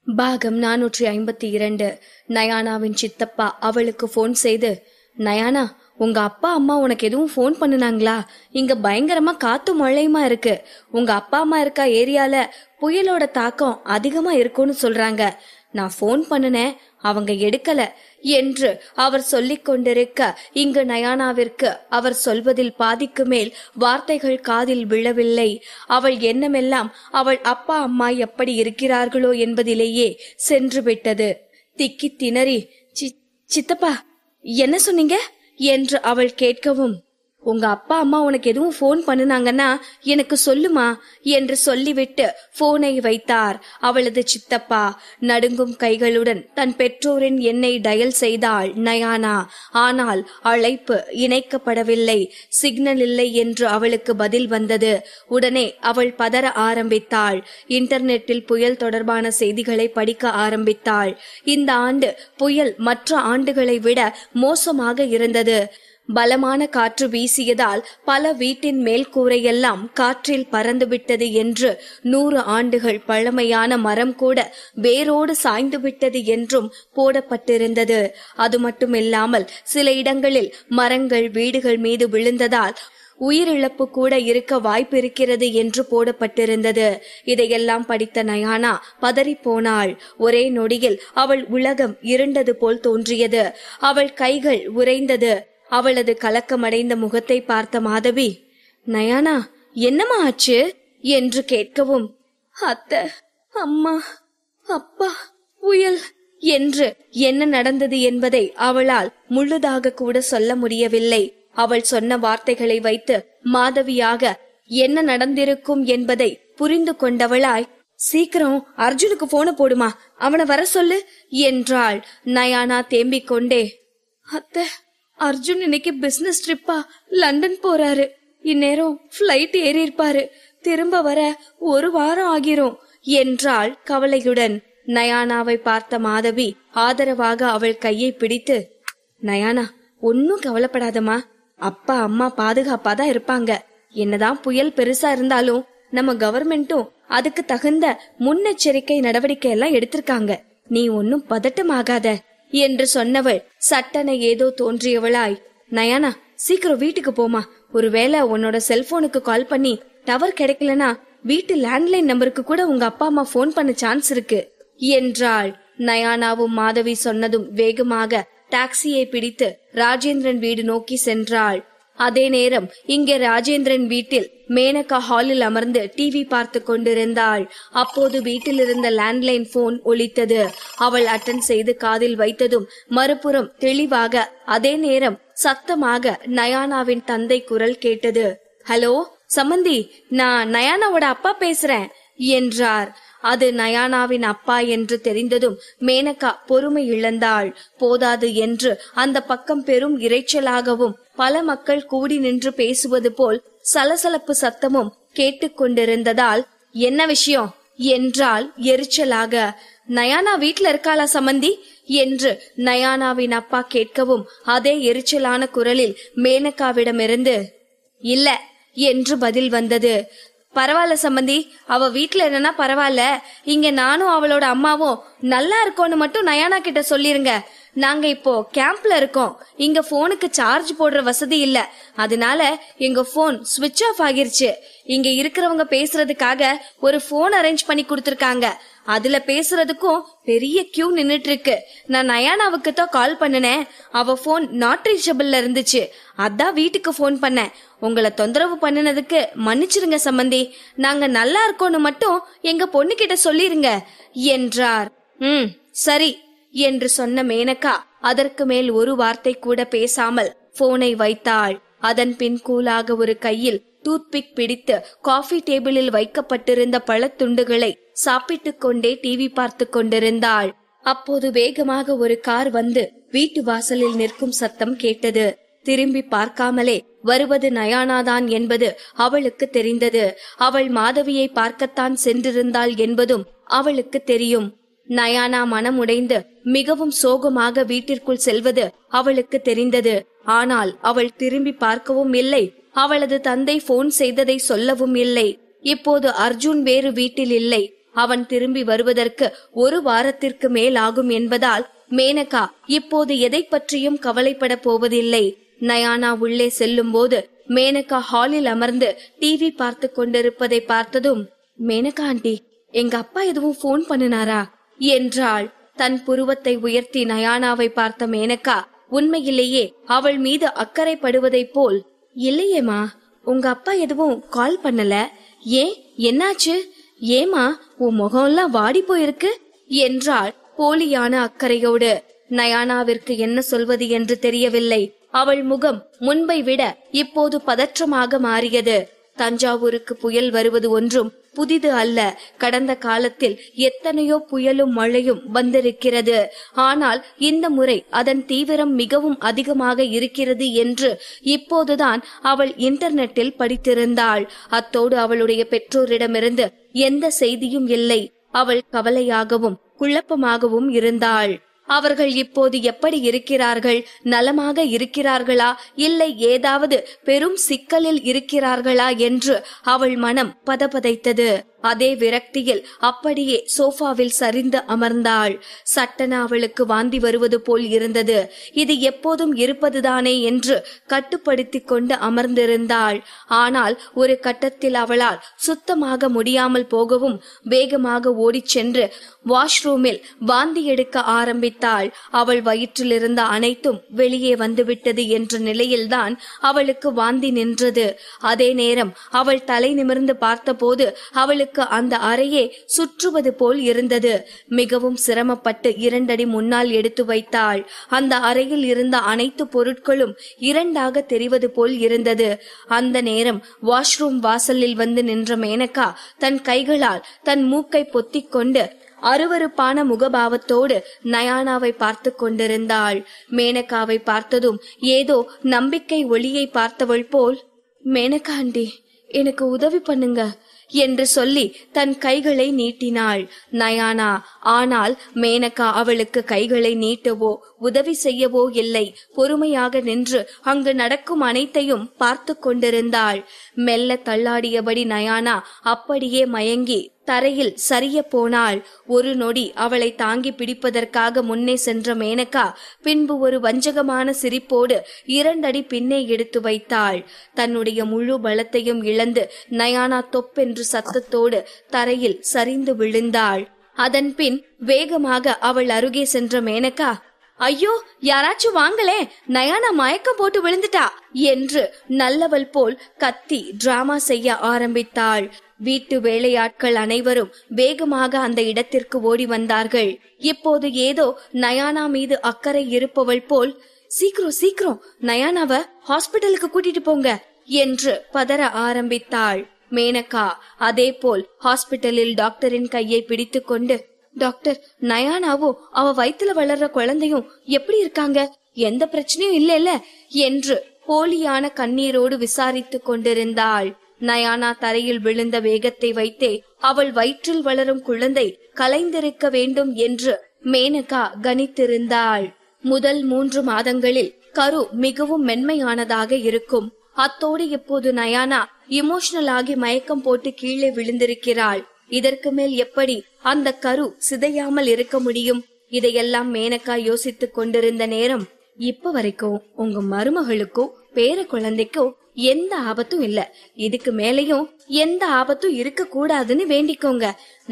பாகம் 452. நயானாவின் சித்தப்பா அவளுக்கு போன் செய்து, நயானா, உங்க அப்பா அம்மா உனக்கு எதுவும் போன் பண்ணினாங்களா? இங்க பயங்கரமா காத்து மழையுமா இருக்கு. உங்க அப்பா அம்மா இருக்க ஏரியால புயலோட தாக்கம் அதிகமா இருக்கும்னு சொல்றாங்க. நான் போன் பண்ணினேன், அவங்க எடுக்கல என்று அவர் சொல்லிக் கொண்டிருக்க இங்கு நயானாவிற்கு அவர் சொல்வதில் பாதிக்கு மேல் வார்த்தைகள் காதில் விழவில்லை. அவள் எண்ணமெல்லாம் அவள் அப்பா அம்மா எப்படி இருக்கிறார்களோ என்பதிலேயே சென்று விட்டது. திக்கி திணறி, சித்தப்பா என்ன சொன்னீங்க என்று அவள் கேட்கவும், உங்க அப்பா அம்மா உனக்கு எதுவும் போன் பண்ணுனாங்கன்னா எனக்கு சொல்லுமா என்று சொல்லிவிட்டு போனை வைத்தார் அவளது சித்தப்பா. நடுங்கும் கைகளுடன் தன் பெற்றோரின் எண்ணை டயல் செய்தாள் நயானா. ஆனால் அழைப்பு இணைக்கப்படவில்லை. சிக்னல் இல்லை என்று அவளுக்கு பதில் வந்தது. உடனே அவள் பதற ஆரம்பித்தாள். இன்டர்நெட்டில் புயல் தொடர்பான செய்திகளை படிக்க ஆரம்பித்தாள். இந்த ஆண்டு புயல் மற்ற ஆண்டுகளை விட மோசமாக இருந்தது. பலமான காற்று வீசியதால் பல வீட்டின் மேல்கூரையெல்லாம் காற்றில் பறந்துவிட்டது என்று, 100 ஆண்டுகள் பழமையான மரம் கூட வேரோடு சாய்ந்து விட்டது என்றும் போடப்பட்டிருந்தது. அது மட்டுமில்லாமல் சில இடங்களில் மரங்கள் வீடுகள் மீது விழுந்ததால் உயிரிழப்பு கூட இருக்க வாய்ப்பிருக்கிறது என்று போடப்பட்டிருந்தது. இதையெல்லாம் படித்த நயானா பதறிப்போனாள். ஒரே நொடியில் அவள் உலகம் இருண்டது போல் தோன்றியது. அவள் கைகள் உறைந்தது. அவளது கலக்கமடைந்த முகத்தை பார்த்த மாதவி, நயானா என்னம்மா ஆச்சு என்று கேட்கவும், அத்தை, அம்மா, அப்பா, புயல் என்று என்ன நடந்தது என்பதை அவளால் முழுதாக கூட சொல்ல முடியவில்லை. அவள் சொன்ன வார்த்தைகளை வைத்து மாதவியாக என்ன நடந்திருக்கும் என்பதை புரிந்து கொண்டவளாய், சீக்கிரம் அர்ஜுனுக்கு போன போடுமா, அவனை வர சொல்லு என்றாள். நயானா தேம்பிக் கொண்டே, அத்தை, அர்ஜுன் இன்னைக்கு பிசினஸ் ட்ரிப்பா லண்டன் போறாரு. இந்நேரம் பிளைட் ஏறி இருப்பாரு. திரும்ப வர 1 வாரம் ஆகிரும் என்றாள் கவலையுடன். நயானாவை பார்த்த மாதவி ஆதரவாக அவள் கையை பிடித்து, நயானா ஒன்னும் கவலைப்படாதமா, அப்பா அம்மா பாதுகாப்பாதான் இருப்பாங்க. என்னதான் புயல் பெருசா இருந்தாலும் நம்ம கவர்மெண்ட்டும் அதுக்கு தகுந்த முன்னெச்சரிக்கை நடவடிக்கை எல்லாம் எடுத்திருக்காங்க. நீ ஒன்னும் பதட்டமாகாத என்று சொன்னவள் சட்டென ஏதோ தோன்றியவளாய், நயானா சீக்கிரம் வீட்டுக்கு போமா, ஒருவேளை உன்னோட செல்போனுக்கு கால் பண்ணி டவர் கிடைக்கலனா வீட்டு லேண்ட்லைன் நம்பருக்கு கூட உங்க அப்பா அம்மா போன் பண்ண சான்ஸ் இருக்கு என்றாள். நயானாவும் மாதவி சொன்னதும் வேகமாக டாக்ஸியை பிடித்து ராஜேந்திரன் வீடு நோக்கி சென்றாள். அதே நேரம் இங்கே ராஜேந்திரன் வீட்டில் மேனகா ஹாலில் அமர்ந்து டிவி பார்த்து கொண்டிருந்தாள். அப்போது வீட்டில் இருந்த லேண்ட்லைன் போன் ஒலித்தது. அவள் அட்டன் செய்து காதில் வைத்ததும் மறுபுறம் தெளிவாக அதே நேரம் சத்தமாக நயானாவின் தந்தை குரல் கேட்டது. ஹலோ சம்மந்தி, நான் நயானாவோட அப்பா பேசுறேன் என்றார். அது நயானாவின் அப்பா என்று தெரிந்ததும் மேனகா பொறுமை இழந்தாள். போதாது என்று அந்த பக்கம் பெரும் இரைச்சலாகவும் பல மக்கள் கூடி நின்று பேசுவது போல் சலசலப்பு சத்தமும் கேட்டுக்கொண்டிருந்ததால், என்ன விஷயம் என்றால் எரிச்சலாக. நயானா வீட்ல இருக்காளா சம்மந்தி என்று நயானாவின் அப்பா கேட்கவும் அதே எரிச்சலான குரலில் மேனகாவிடமிருந்து இல்ல என்று பதில் வந்தது. பரவாயில்ல சம்பந்தி, அவ வீட்டுல என்னன்னா பரவாயில்ல, இங்க நானும் அவளோட அம்மாவும் நல்லா இருக்கோன்னு மட்டும் நயானா கிட்ட சொல்லிருங்க. நாங்க இப்போ கேம்ப்ல இருக்கோம். இங்க போனுக்கு சார்ஜ் போடுற வசதி இல்ல, அதனால எங்க போன் ஸ்விட்ச் ஆஃப் ஆகிருச்சு. இங்க இருக்கிறவங்க பேசுறதுக்காக ஒரு போன் அரேஞ்ச் பண்ணி கொடுத்திருக்காங்க. அதுல பேசுறதுக்கும் பெரிய கியூ நின்னுட்டு இருக்கு. நான் நயானாவுக்கு தான் கால் பண்ணினேன். அவ போன் நாட் ரீச்சபிள்ல இருந்துச்சு. அதான் வீட்டுக்கு போன் பண்ணேன். உங்களை தொந்தரவு பண்ணினதுக்கு மன்னிச்சிருங்க சம்பந்தி. நாங்க நல்லா இருக்கோன்னு மட்டும் எங்க பொண்ணு கிட்ட சொல்லிருங்க என்றார். சரி என்று சொன்ன மேனகா அதற்கு மேல் ஒரு வார்த்தை கூட பேசாமல் போனை வைத்தாள். அதன் பின் கூலாக ஒரு கையில் டூத்பிக் பிடித்து காஃபி டேபிளில் வைக்கப்பட்டிருந்த பழத்துண்டுகளை சாப்பிட்டுக் கொண்டே டிவி பார்த்து கொண்டிருந்தாள். அப்போது வேகமாக ஒரு கார் வந்து வீட்டு வாசலில் நிற்கும் சத்தம் கேட்டது. திரும்பி பார்க்காமலே வருவது நயானாதான் என்பது அவளுக்கு தெரிந்தது. அவள் மாதவியை பார்க்கத்தான் சென்றிருந்தாள் என்பதும் அவளுக்கு தெரியும். நயானா மனமுடைந்து மிகவும் சோகமாக வீட்டிற்குள் செல்வது அவளுக்கு தெரிந்தது. ஆனால் அவள் திரும்பி பார்க்கவும் இல்லை. அவளது தந்தை போன் செய்ததை சொல்லவும் இல்லை. இப்போது அர்ஜுன் வேறு வீட்டில் இல்லை. அவன் திரும்பி வருவதற்கு 1 வாரத்திற்கு மேல் ஆகும் என்பதால் மேனகா இப்போது எதை பற்றியும் கவலைப்பட போவதில்லை. நயானா உள்ளே செல்லும் போது மேனகா ஹாலில் அமர்ந்து டிவி பார்த்து கொண்டிருப்பதை பார்த்ததும், மேனகா ஆண்டி, எங்க அப்பா எதுவும் போன் பண்ணினாரா என்றாள். தன் புருவத்தை உயர்த்தி நயானாவை பார்த்த மேனகா உண்மையிலேயே அவள் மீது அக்கறைப்படுவதை போல், இல்லையேமா, உங்க அப்பா எதுவும் கால் பண்ணல. ஏன், என்னாச்சு? ஏமா உன் முகம் எல்லாம் வாடி போயிருக்கு என்றாள் போலியான அக்கறையோடு. நயானாவிற்கு என்ன சொல்வது என்று தெரியவில்லை. அவள் முகம் முன்பை விட இப்போது பதற்றமாக மாறியது. தஞ்சாவூருக்கு புயல் வருவது ஒன்றும் புதிது அல்ல. கடந்த காலத்தில் எத்தனையோ புயலும் மழையும் வந்திருக்கிறது. ஆனால் இந்த முறை அதன் தீவிரம் மிகவும் அதிகமாக இருக்கிறது என்று இப்போதுதான் அவள் இன்டர்நெட்டில் படித்திருந்தாள். அத்தோடு அவளுடைய பெற்றோரிடமிருந்து எந்த செய்தியும் இல்லை. அவள் கவலையாகவும் குழப்பமாகவும் இருந்தாள். அவர்கள் இப்போது எப்படி இருக்கிறார்கள்? நலமாக இருக்கிறார்களா, இல்லை ஏதாவது பெரும் சிக்கலில் இருக்கிறார்களா என்று அவள் மனம் பதபதைத்தது. அதே விரக்தியில் அப்படியே சோஃபாவில் சரிந்து அமர்ந்தாள். சட்டென அவளுக்கு வாந்தி வருவது போல் இருந்தது. இது எப்போதும் இருப்பதுதானே என்று கட்டுப்படுத்தி கொண்டு அமர்ந்திருந்தாள். ஆனால் ஒரு கட்டத்தில் அவளால் சுத்தமாக முடியாமல் போகவும் வேகமாக ஓடிச் சென்று வாஷ்ரூமில் வாந்தி எடுக்க ஆரம்பித்தாள். அவள் வயிற்றில் இருந்த அனைத்தும் வெளியே வந்துவிட்டது என்ற நிலையில்தான் அவளுக்கு வாந்தி நின்றது. அதே நேரம் அவள் தலை நிமிர்ந்து பார்த்தபோது அவளுக்கு அந்த அறையே சுற்றுவது போல் இருந்தது. மிகவும் சிரமப்பட்டு 2 அடி முன்னால் எடுத்து வைத்தாள். அந்த அறையில் இருந்த அனைத்து பொருட்களும் 2ஆக தெரிவது போல் இருந்தது. அந்த நேரம் வாஷ்ரூம் வாசலில் வந்து நின்ற மேனகா தன் கைகளால் தன் மூக்கை பொத்திக் கொண்டு அருவருப்பான முகபாவத்தோடு நயானாவை பார்த்து கொண்டிருந்தாள். மேனகாவை பார்த்ததும் ஏதோ நம்பிக்கை ஒளியை பார்த்தவள் போல், மேனகா ஆண்டி, எனக்கு உதவி பண்ணுங்க என்று சொல்லி தன் கைகளை நீட்டினாள் நயானா. ஆனால் மேனகா அவளுக்கு கைகளை நீட்டவோ உதவி செய்யவோ இல்லை. பொறுமையாக நின்று அங்கு நடக்கும் அனைத்தையும் பார்த்து கொண்டிருந்தாள். மெல்ல தள்ளாடியபடி நயானா அப்படியே மயங்கி தரையில் சரிய போனாள். ஒரு நொடி அவளை தாங்கி பிடிப்பதற்காக முன்னே சென்ற மேனகா பின்பு ஒரு வஞ்சகமான சிரிப்போடு 2 அடி பின்னே எடுத்து வைத்தாள். தன்னுடைய முழு பலத்தையும் இழந்து நயானா தொப்பென்று சத்தத்தோடு தரையில் சரிந்து விழுந்தாள். அதன் பின் வேகமாக அவள் அருகே சென்ற மேனகா, ஐயோ யாராச்சும் வாங்களே, நயானா மயக்கம் போட்டு விழுந்துட்டா என்று நல்லவள் போல் கத்தி டிராமா செய்ய ஆரம்பித்தாள். வீட்டு வேலையாட்கள் அனைவரும் வேகமாக அந்த இடத்திற்கு ஓடி வந்தார்கள். இப்போது ஏதோ நயானா மீது அக்கறை இருப்பவள் போல், சீக்கிரம் சீக்கிரம் நயானாவ ஹாஸ்பிட்டலுக்கு கூட்டிட்டு போங்க என்று பதற ஆரம்பித்தாள். மேனகா அதே போல் ஹாஸ்பிட்டலில் டாக்டரின் கையை பிடித்து கொண்டு, டாக்டர், நயானாவும் அவ வயித்துல வளர்ற குழந்தையும் எப்படி இருக்காங்க? எந்த பிரச்சனையும் இல்ல என்று போலியான கண்ணீரோடு விசாரித்து கொண்டிருந்தாள். நயானா தரையில் விழுந்த வேகத்தை வைத்தே அவள் வயிற்றில் வளரும் குழந்தை கலைந்திருக்க வேண்டும் என்று மேனகா கணித்திருந்தாள். முதல் 3 மாதங்களில் கரு மிகவும் மென்மையானதாக இருக்கும். அத்தோடு இப்போது நயானா இமோஷனல் ஆகி மயக்கம் போட்டு கீழே விழுந்திருக்கிறாள். இதற்கு மேல் எப்படி அந்த கரு சிதையாமல் இருக்க முடியும்? இதையெல்லாம் மேனகா யோசித்துக் கொண்டிருந்த நேரம், இப்ப வரைக்கும் உங்க மருமகளுக்கோ பேர குழந்தைக்கோ எந்த ஆபத்தும் இல்ல. இதுக்கு மேலையும் எந்த ஆபத்தும் இருக்க கூடாதுன்னு வேண்டிக்கோங்க.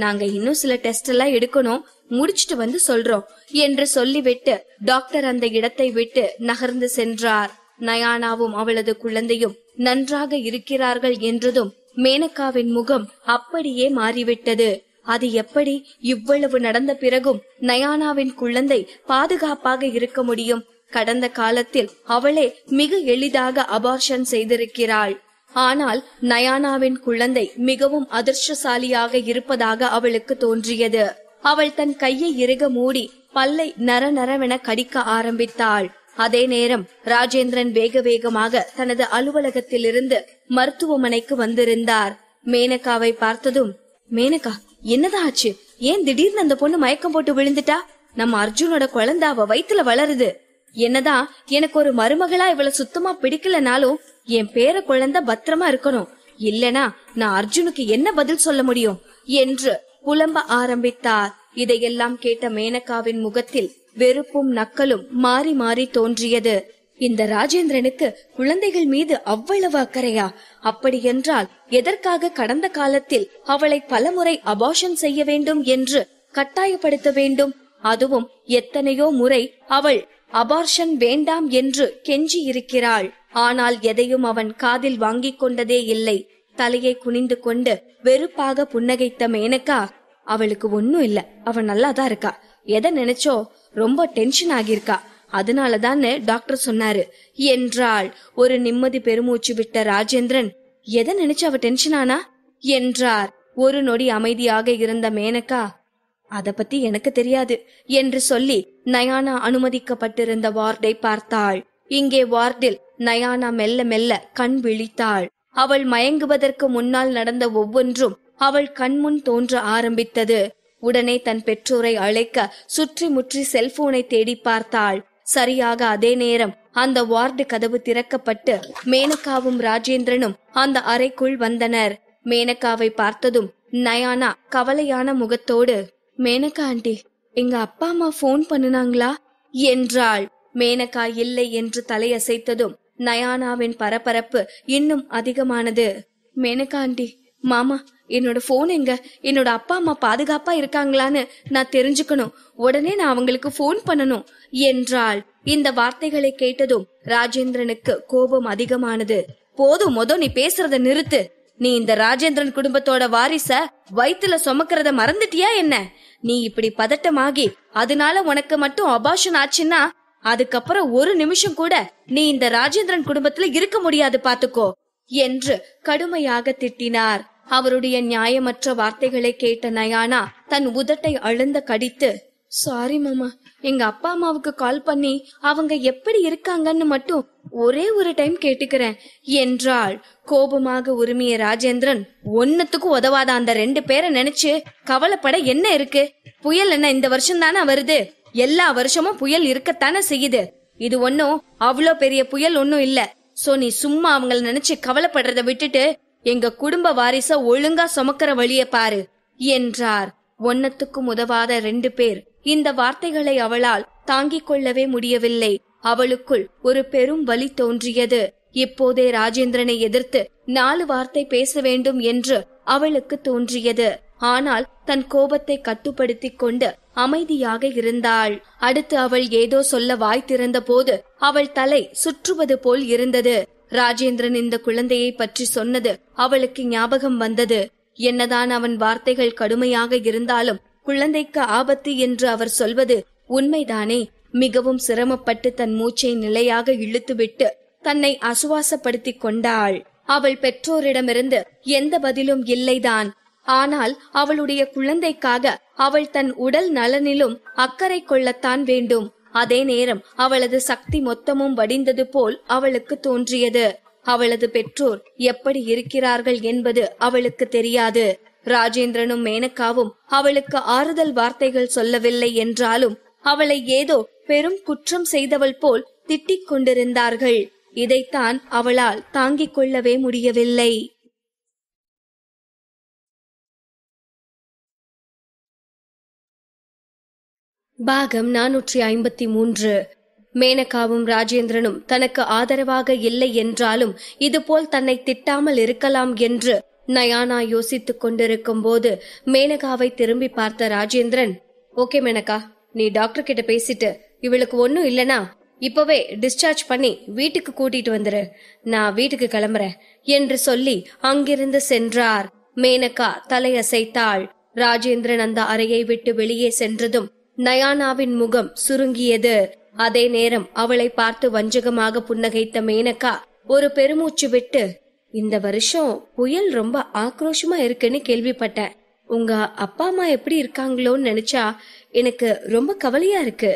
நாங்க இன்னும் சில டெஸ்ட் எல்லாம் எடுக்கணும், முடிச்சிட்டு வந்து சொல்றோம் என்று சொல்லிவிட்டு டாக்டர் அந்த இடத்தை விட்டு நகர்ந்து சென்றார். நயானாவும் அவளது குழந்தையும் நன்றாக இருக்கிறார்கள் என்றதும் மேனகாவின் முகம் அப்படியே மாறிவிட்டது. அது எப்படி இவ்வளவு நடந்த பிறகும் நயானாவின் குழந்தை பாதுகாப்பாக இருக்க முடியும்? கடந்த காலத்தில் அவளே மிக எளிதாக அபார்ஷன் செய்திருக்கிறாள். ஆனால் நயானாவின் குழந்தை மிகவும் அதிர்ஷ்டசாலியாக இருப்பதாக அவளுக்கு தோன்றியது. அவள் தன் கையை இறுக மூடி பல்லை நரநரவென கடிக்க ஆரம்பித்தாள். அதே நேரம் ராஜேந்திரன் வேக வேகமாக தனது அலுவலகத்தில் இருந்து மருத்துவமனைக்கு வந்திருந்தார். மேனகாவை பார்த்ததும், மேனகா என்னதான் ஆச்சு? ஏன் திடீர்னு அந்த பொண்ணு மயக்கம் போட்டு விழுந்துட்டா? நம்ம அர்ஜுனோட குழந்தை அவ வயித்துல வளருது. என்னதான் எனக்கு ஒரு மருமகளா இவளை சுத்தமா பிடிக்கலனாலும் என் பேர குழந்தை பத்திரமா இருக்கணும். இல்லனா நான் அர்ஜுனுக்கு என்ன பதில் சொல்ல முடியும் என்று புலம்ப ஆரம்பித்தார். இதையெல்லாம் கேட்ட மேனகாவின் முகத்தில் வெறுப்பும் நக்கலும் மாறி மாறி தோன்றியது. இந்த ராஜேந்திரனுக்கு குழந்தைகள் மீது அவ்வளவு அக்கறையா? அப்படியென்றால் எதற்காக கடந்த காலத்தில் அவளை பலமுறை அபார்ஷன் செய்ய வேண்டும் என்று கட்டாயப்படுத்த வேண்டும்? அதுவும் எத்தனையோ முறை அவள் அபார்ஷன் வேண்டாம் என்று கெஞ்சி இருக்கிறாள். ஆனால் எதையும் அவன் காதில் வாங்கிக் கொண்டதே இல்லை. தலையை குனிந்து கொண்டு வெறுப்பாக புன்னகைத்த மேனகா, அவளுக்கு ஒன்னும் இல்ல, அவன் நல்லாதான் இருக்கா. எதை நினைச்சோ ரொம்ப டென்ஷன் ஆகியிருக்கா. அதனாலதான் டாக்டர் சொன்னாரு என்றாள். ஒரு நிம்மதி பெருமூச்சு விட்ட ராஜேந்திரன், எதை நினைச்சு அவ டென்ஷன் ஆனா என்றார். ஒரு நொடி அமைதியாக இருந்த மேனகா, அத பத்தி எனக்கு தெரியாது என்று சொல்லி நயானா அனுமதிக்கப்பட்டிருந்த வார்டை பார்த்தாள். இங்கே வார்டில் நயானா மெல்ல மெல்ல கண் விழித்தாள். அவள் மயங்குவதற்கு முன்னால் நடந்த ஒவ்வொன்றும் அவள் கண்முன் தோன்ற ஆரம்பித்தது. உடனே தன் பெற்றோரை அழைக்க சுற்றி முற்றி செல்போனை தேடி பார்த்தாள். சரியாக அதே நேரம் அந்த வார்டு கதவு திறக்கப்பட்டு மேனகாவும் ராஜேந்திரனும் அந்த அறைக்குள் வந்தனர். மேனகாவை பார்த்ததும் நயானா கவலையான முகத்தோடு, மேனகா ஆண்டி, எங்க அப்பா அம்மா போன் பண்ணுனாங்களா என்றாள். மேனகா இல்லை என்று தலையசைத்ததும் நயானாவின் பரபரப்பு இன்னும் அதிகமானது. மேனகா ஆண்டி, மாமா, என்னோட போன் எங்க? என்னோட அப்பா அம்மா பாதுகாப்பா இருக்காங்களான்னு நான் தெரிஞ்சுக்கணும். உடனே நான் அவங்களுக்கு போன் பண்ணணும் என்றாள். இந்த வார்த்தைகளை கேட்டதும் ராஜேந்திரனுக்கு கோபம் அதிகமானது. போதும், நீ பேசுறத நிறுத்து. நீ இந்த ராஜேந்திரன் குடும்பத்தோட வாரிச வயித்துல சுமக்கிறத மறந்துட்டியா என்ன? நீ இப்படி பதட்டமாகி அதனால உனக்கு மட்டும் அபார்ஷன் ஆச்சுன்னா அதுக்கப்புறம் ஒரு நிமிஷம் கூட நீ இந்த ராஜேந்திரன் குடும்பத்துல இருக்க முடியாது, பாத்துக்கோ என்று கடுமையாக திட்டினார். அவருடைய நியாயமற்ற வார்த்தைகளை கேட்ட நயானா தன் உதட்டை அழுந்த கடித்து, சாரி மாமா, எங்க அப்பா அம்மாவுக்கு கால் பண்ணி அவங்க எப்படி இருக்காங்கன்னு மட்டும் ஒரே ஒரு டைம் கேட்டுக்கிறேன் என்றாள். கோபமாக உரிமைய ராஜேந்திரன், ஒன்னத்துக்கும் உதவாத அந்த 2 பேரை நினைச்சு கவலைப்பட என்ன இருக்கு? புயல் என்ன இந்த வருஷம் தானே வருது? எல்லா வருஷமும் புயல் இருக்கத்தானே செய்யுது. இது ஒன்னும் அவ்வளோ பெரிய புயல் ஒன்னும் இல்ல. சோ நீ சும்மா அவங்கள நினைச்சு கவலைப்படுறத விட்டுட்டு எங்க குடும்ப வாரிச ஒழுங்கா சுமக்கிற வழிய பாரு என்றார். ஒன்னத்துக்கும் உதவாத 2 பேர். இந்த வார்த்தைகளை அவளால் தாங்கிக் கொள்ளவே முடியவில்லை. அவளுக்குள் ஒரு பெரும் வலி தோன்றியது. இப்போதே ராஜேந்திரனை எதிர்த்து 4 வார்த்தை பேச வேண்டும் என்று அவளுக்கு தோன்றியது. ஆனால் தன் கோபத்தை கட்டுப்படுத்திக் கொண்டு அமைதியாக இருந்தாள். அடுத்து அவள் ஏதோ சொல்ல வாய் திறந்த போது அவள் தலை சுற்றுவது போல் இருந்தது. ராஜேந்திரன் இந்த குழந்தையை பற்றி சொன்னது அவளுக்கு ஞாபகம் வந்தது. என்னதான் அவன் வார்த்தைகள் கடுமையாக இருந்தாலும் குழந்தைக்கு ஆபத்து என்று அவர் சொல்வது உண்மைதானே? மிகவும் சிரமப்பட்டு தன் மூச்சை நிலையாக இழுத்துவிட்டு தன்னை அசுவாசப்படுத்திக் கொண்டாள். அவள் பெற்றோரிடமிருந்து எந்த பதிலும் இல்லைதான். ஆனால் அவளுடைய குழந்தைக்காக அவள் தன் உடல் நலனிலும் அக்கறை கொள்ளத்தான் வேண்டும். அதே நேரம் அவளது சக்தி மொத்தமும் வடிந்தது போல் அவளுக்கு தோன்றியது. அவளது பெற்றோர் எப்படி இருக்கிறார்கள் என்பது அவளுக்கு தெரியாது. ராஜேந்திரனும் மேனகாவும் அவளுக்கு ஆறுதல் வார்த்தைகள் சொல்லவில்லை என்றாலும் அவளை ஏதோ பெரும் குற்றம் செய்தவள் போல் திட்டிக் கொண்டிருந்தார்கள். இதைத்தான் அவளால் தாங்கிக் கொள்ளவே முடியவில்லை. பாகம் 453. மேனகாவும் ராஜேந்திரனும் தனக்கு ஆதரவாக இல்லை என்றாலும் இதுபோல் தன்னை திட்டாமல் இருக்கலாம் என்று நயானா யோசித்துக் கொண்டிருக்கும் போது மேனகாவை திரும்பி பார்த்த ராஜேந்திரன், ஓகே மேனகா, நீ டாக்டர் கிட்ட பேசிட்டு இவளுக்கு ஒன்னும் இல்லனா இப்பவே டிஸ்சார்ஜ் பண்ணி வீட்டுக்கு கூட்டிட்டு வந்துரு, நான் வீட்டுக்கு கிளம்புறேன் என்று சொல்லி அங்கிருந்து சென்றார். மேனகா தலையசைத்தாள். ராஜேந்திரன் அந்த அறையை விட்டு வெளியே சென்றதும் நயானாவின் முகம் சுருங்கியது. அதே நேரம் அவளை பார்த்து வஞ்சகமாக புன்னகைத்த மேனகா ஒரு பெருமூச்சு விட்டு, இந்த வருஷம் புயல் ரொம்ப ஆக்ரோஷமா இருக்குன்னு கேள்விப்பட்டேன். உங்க அப்பா அம்மா எப்படி இருக்காங்களோன்னு நினைச்சா எனக்கு ரொம்ப கவலையா இருக்கு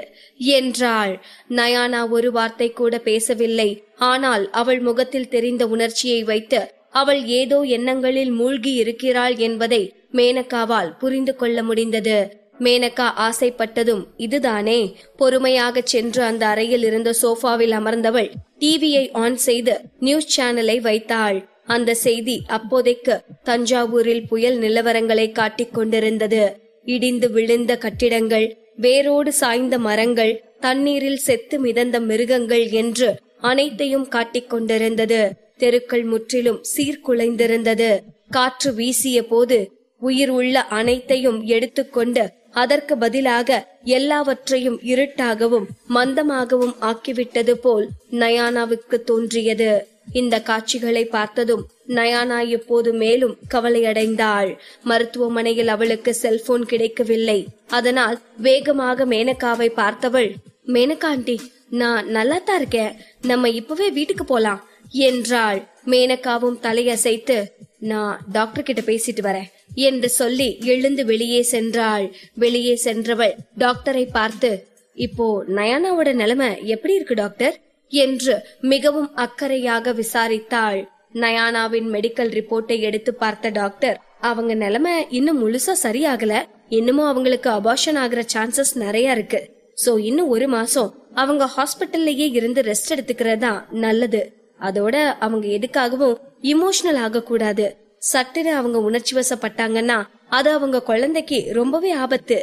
என்றாள். நயானா ஒரு வார்த்தை கூட பேசவில்லை. ஆனால் அவள் முகத்தில் தெரிந்த உணர்ச்சியை வைத்து அவள் ஏதோ எண்ணங்களில் மூழ்கி இருக்கிறாள் என்பதை மேனகாவால் புரிந்து கொள்ள முடிந்தது. மேனகா ஆசைப்பட்டதும் இதுதானே. பொறுமையாக சென்று அந்த அறையில் இருந்த சோஃபாவில் அமர்ந்தவள் டிவியை ஆன் செய்து நியூஸ் சேனலை வைத்தாள். அந்த செய்தி அப்போதைக்கு தஞ்சாவூரில் புயல் நிலவரங்களை காட்டிக் கொண்டிருந்தது. இடிந்து விழுந்த கட்டிடங்கள், வேரோடு சாய்ந்த மரங்கள், தண்ணீரில் செத்து மிதந்த மிருகங்கள் என்று அனைத்தையும் காட்டிக் கொண்டிருந்தது. தெருக்கள் முற்றிலும் சீர்குலைந்திருந்தது. காற்று வீசிய போது உயிர் உள்ள அனைத்தையும் எடுத்துக்கொண்டு அதற்கு பதிலாக எல்லாவற்றையும் இருட்டாகவும் மந்தமாகவும் ஆக்கிவிட்டது போல் நயானாவுக்கு தோன்றியது. இந்த காட்சிகளை பார்த்ததும் நயானா இப்போது மேலும் கவலையடைந்தாள். மருத்துவமனையில் அவளுக்கு செல்போன் கிடைக்கவில்லை. அதனால் வேகமாக மேனகாவை பார்த்தவள், மேனகா ஆண்டி, நான் நல்லா தான் இருக்கேன், நம்ம இப்பவே வீட்டுக்கு போலாம் என்றாள். மேனகாவும் தலையசைத்து நான் டாக்டர் கிட்ட பேசிட்டு வரேன் என்று சொல்லி எழுந்து வெளியே சென்றாள். வெளியே சென்றவள் டாக்டரை பார்த்து, இப்போ நயானாவோட நிலைமை எப்படி இருக்கு டாக்டர் என்று மிகவும் அக்கறையாக விசாரித்தாள். நயானாவின் மெடிக்கல் ரிப்போர்ட்டை எடுத்து பார்த்த டாக்டர், அவங்க நிலைமை இன்னும் முழுசா சரியாகல, இன்னமும் அவங்களுக்கு அபார்ஷன் ஆகுற சான்சஸ் நிறைய இருக்கு. சோ இன்னும் 1 மாசம் அவங்க ஹாஸ்பிட்டல்லயே இருந்து ரெஸ்ட் எடுத்துக்கிறதா நல்லது. அதோட அவங்க எதுக்காகவும் இமோஷனல் ஆக கூடாது. சட்டுன்னு அவங்க உணர்ச்சி வசப்பட்டாங்கன்னா அது அவங்க குழந்தைக்கு ரொம்பவே ஆபத்து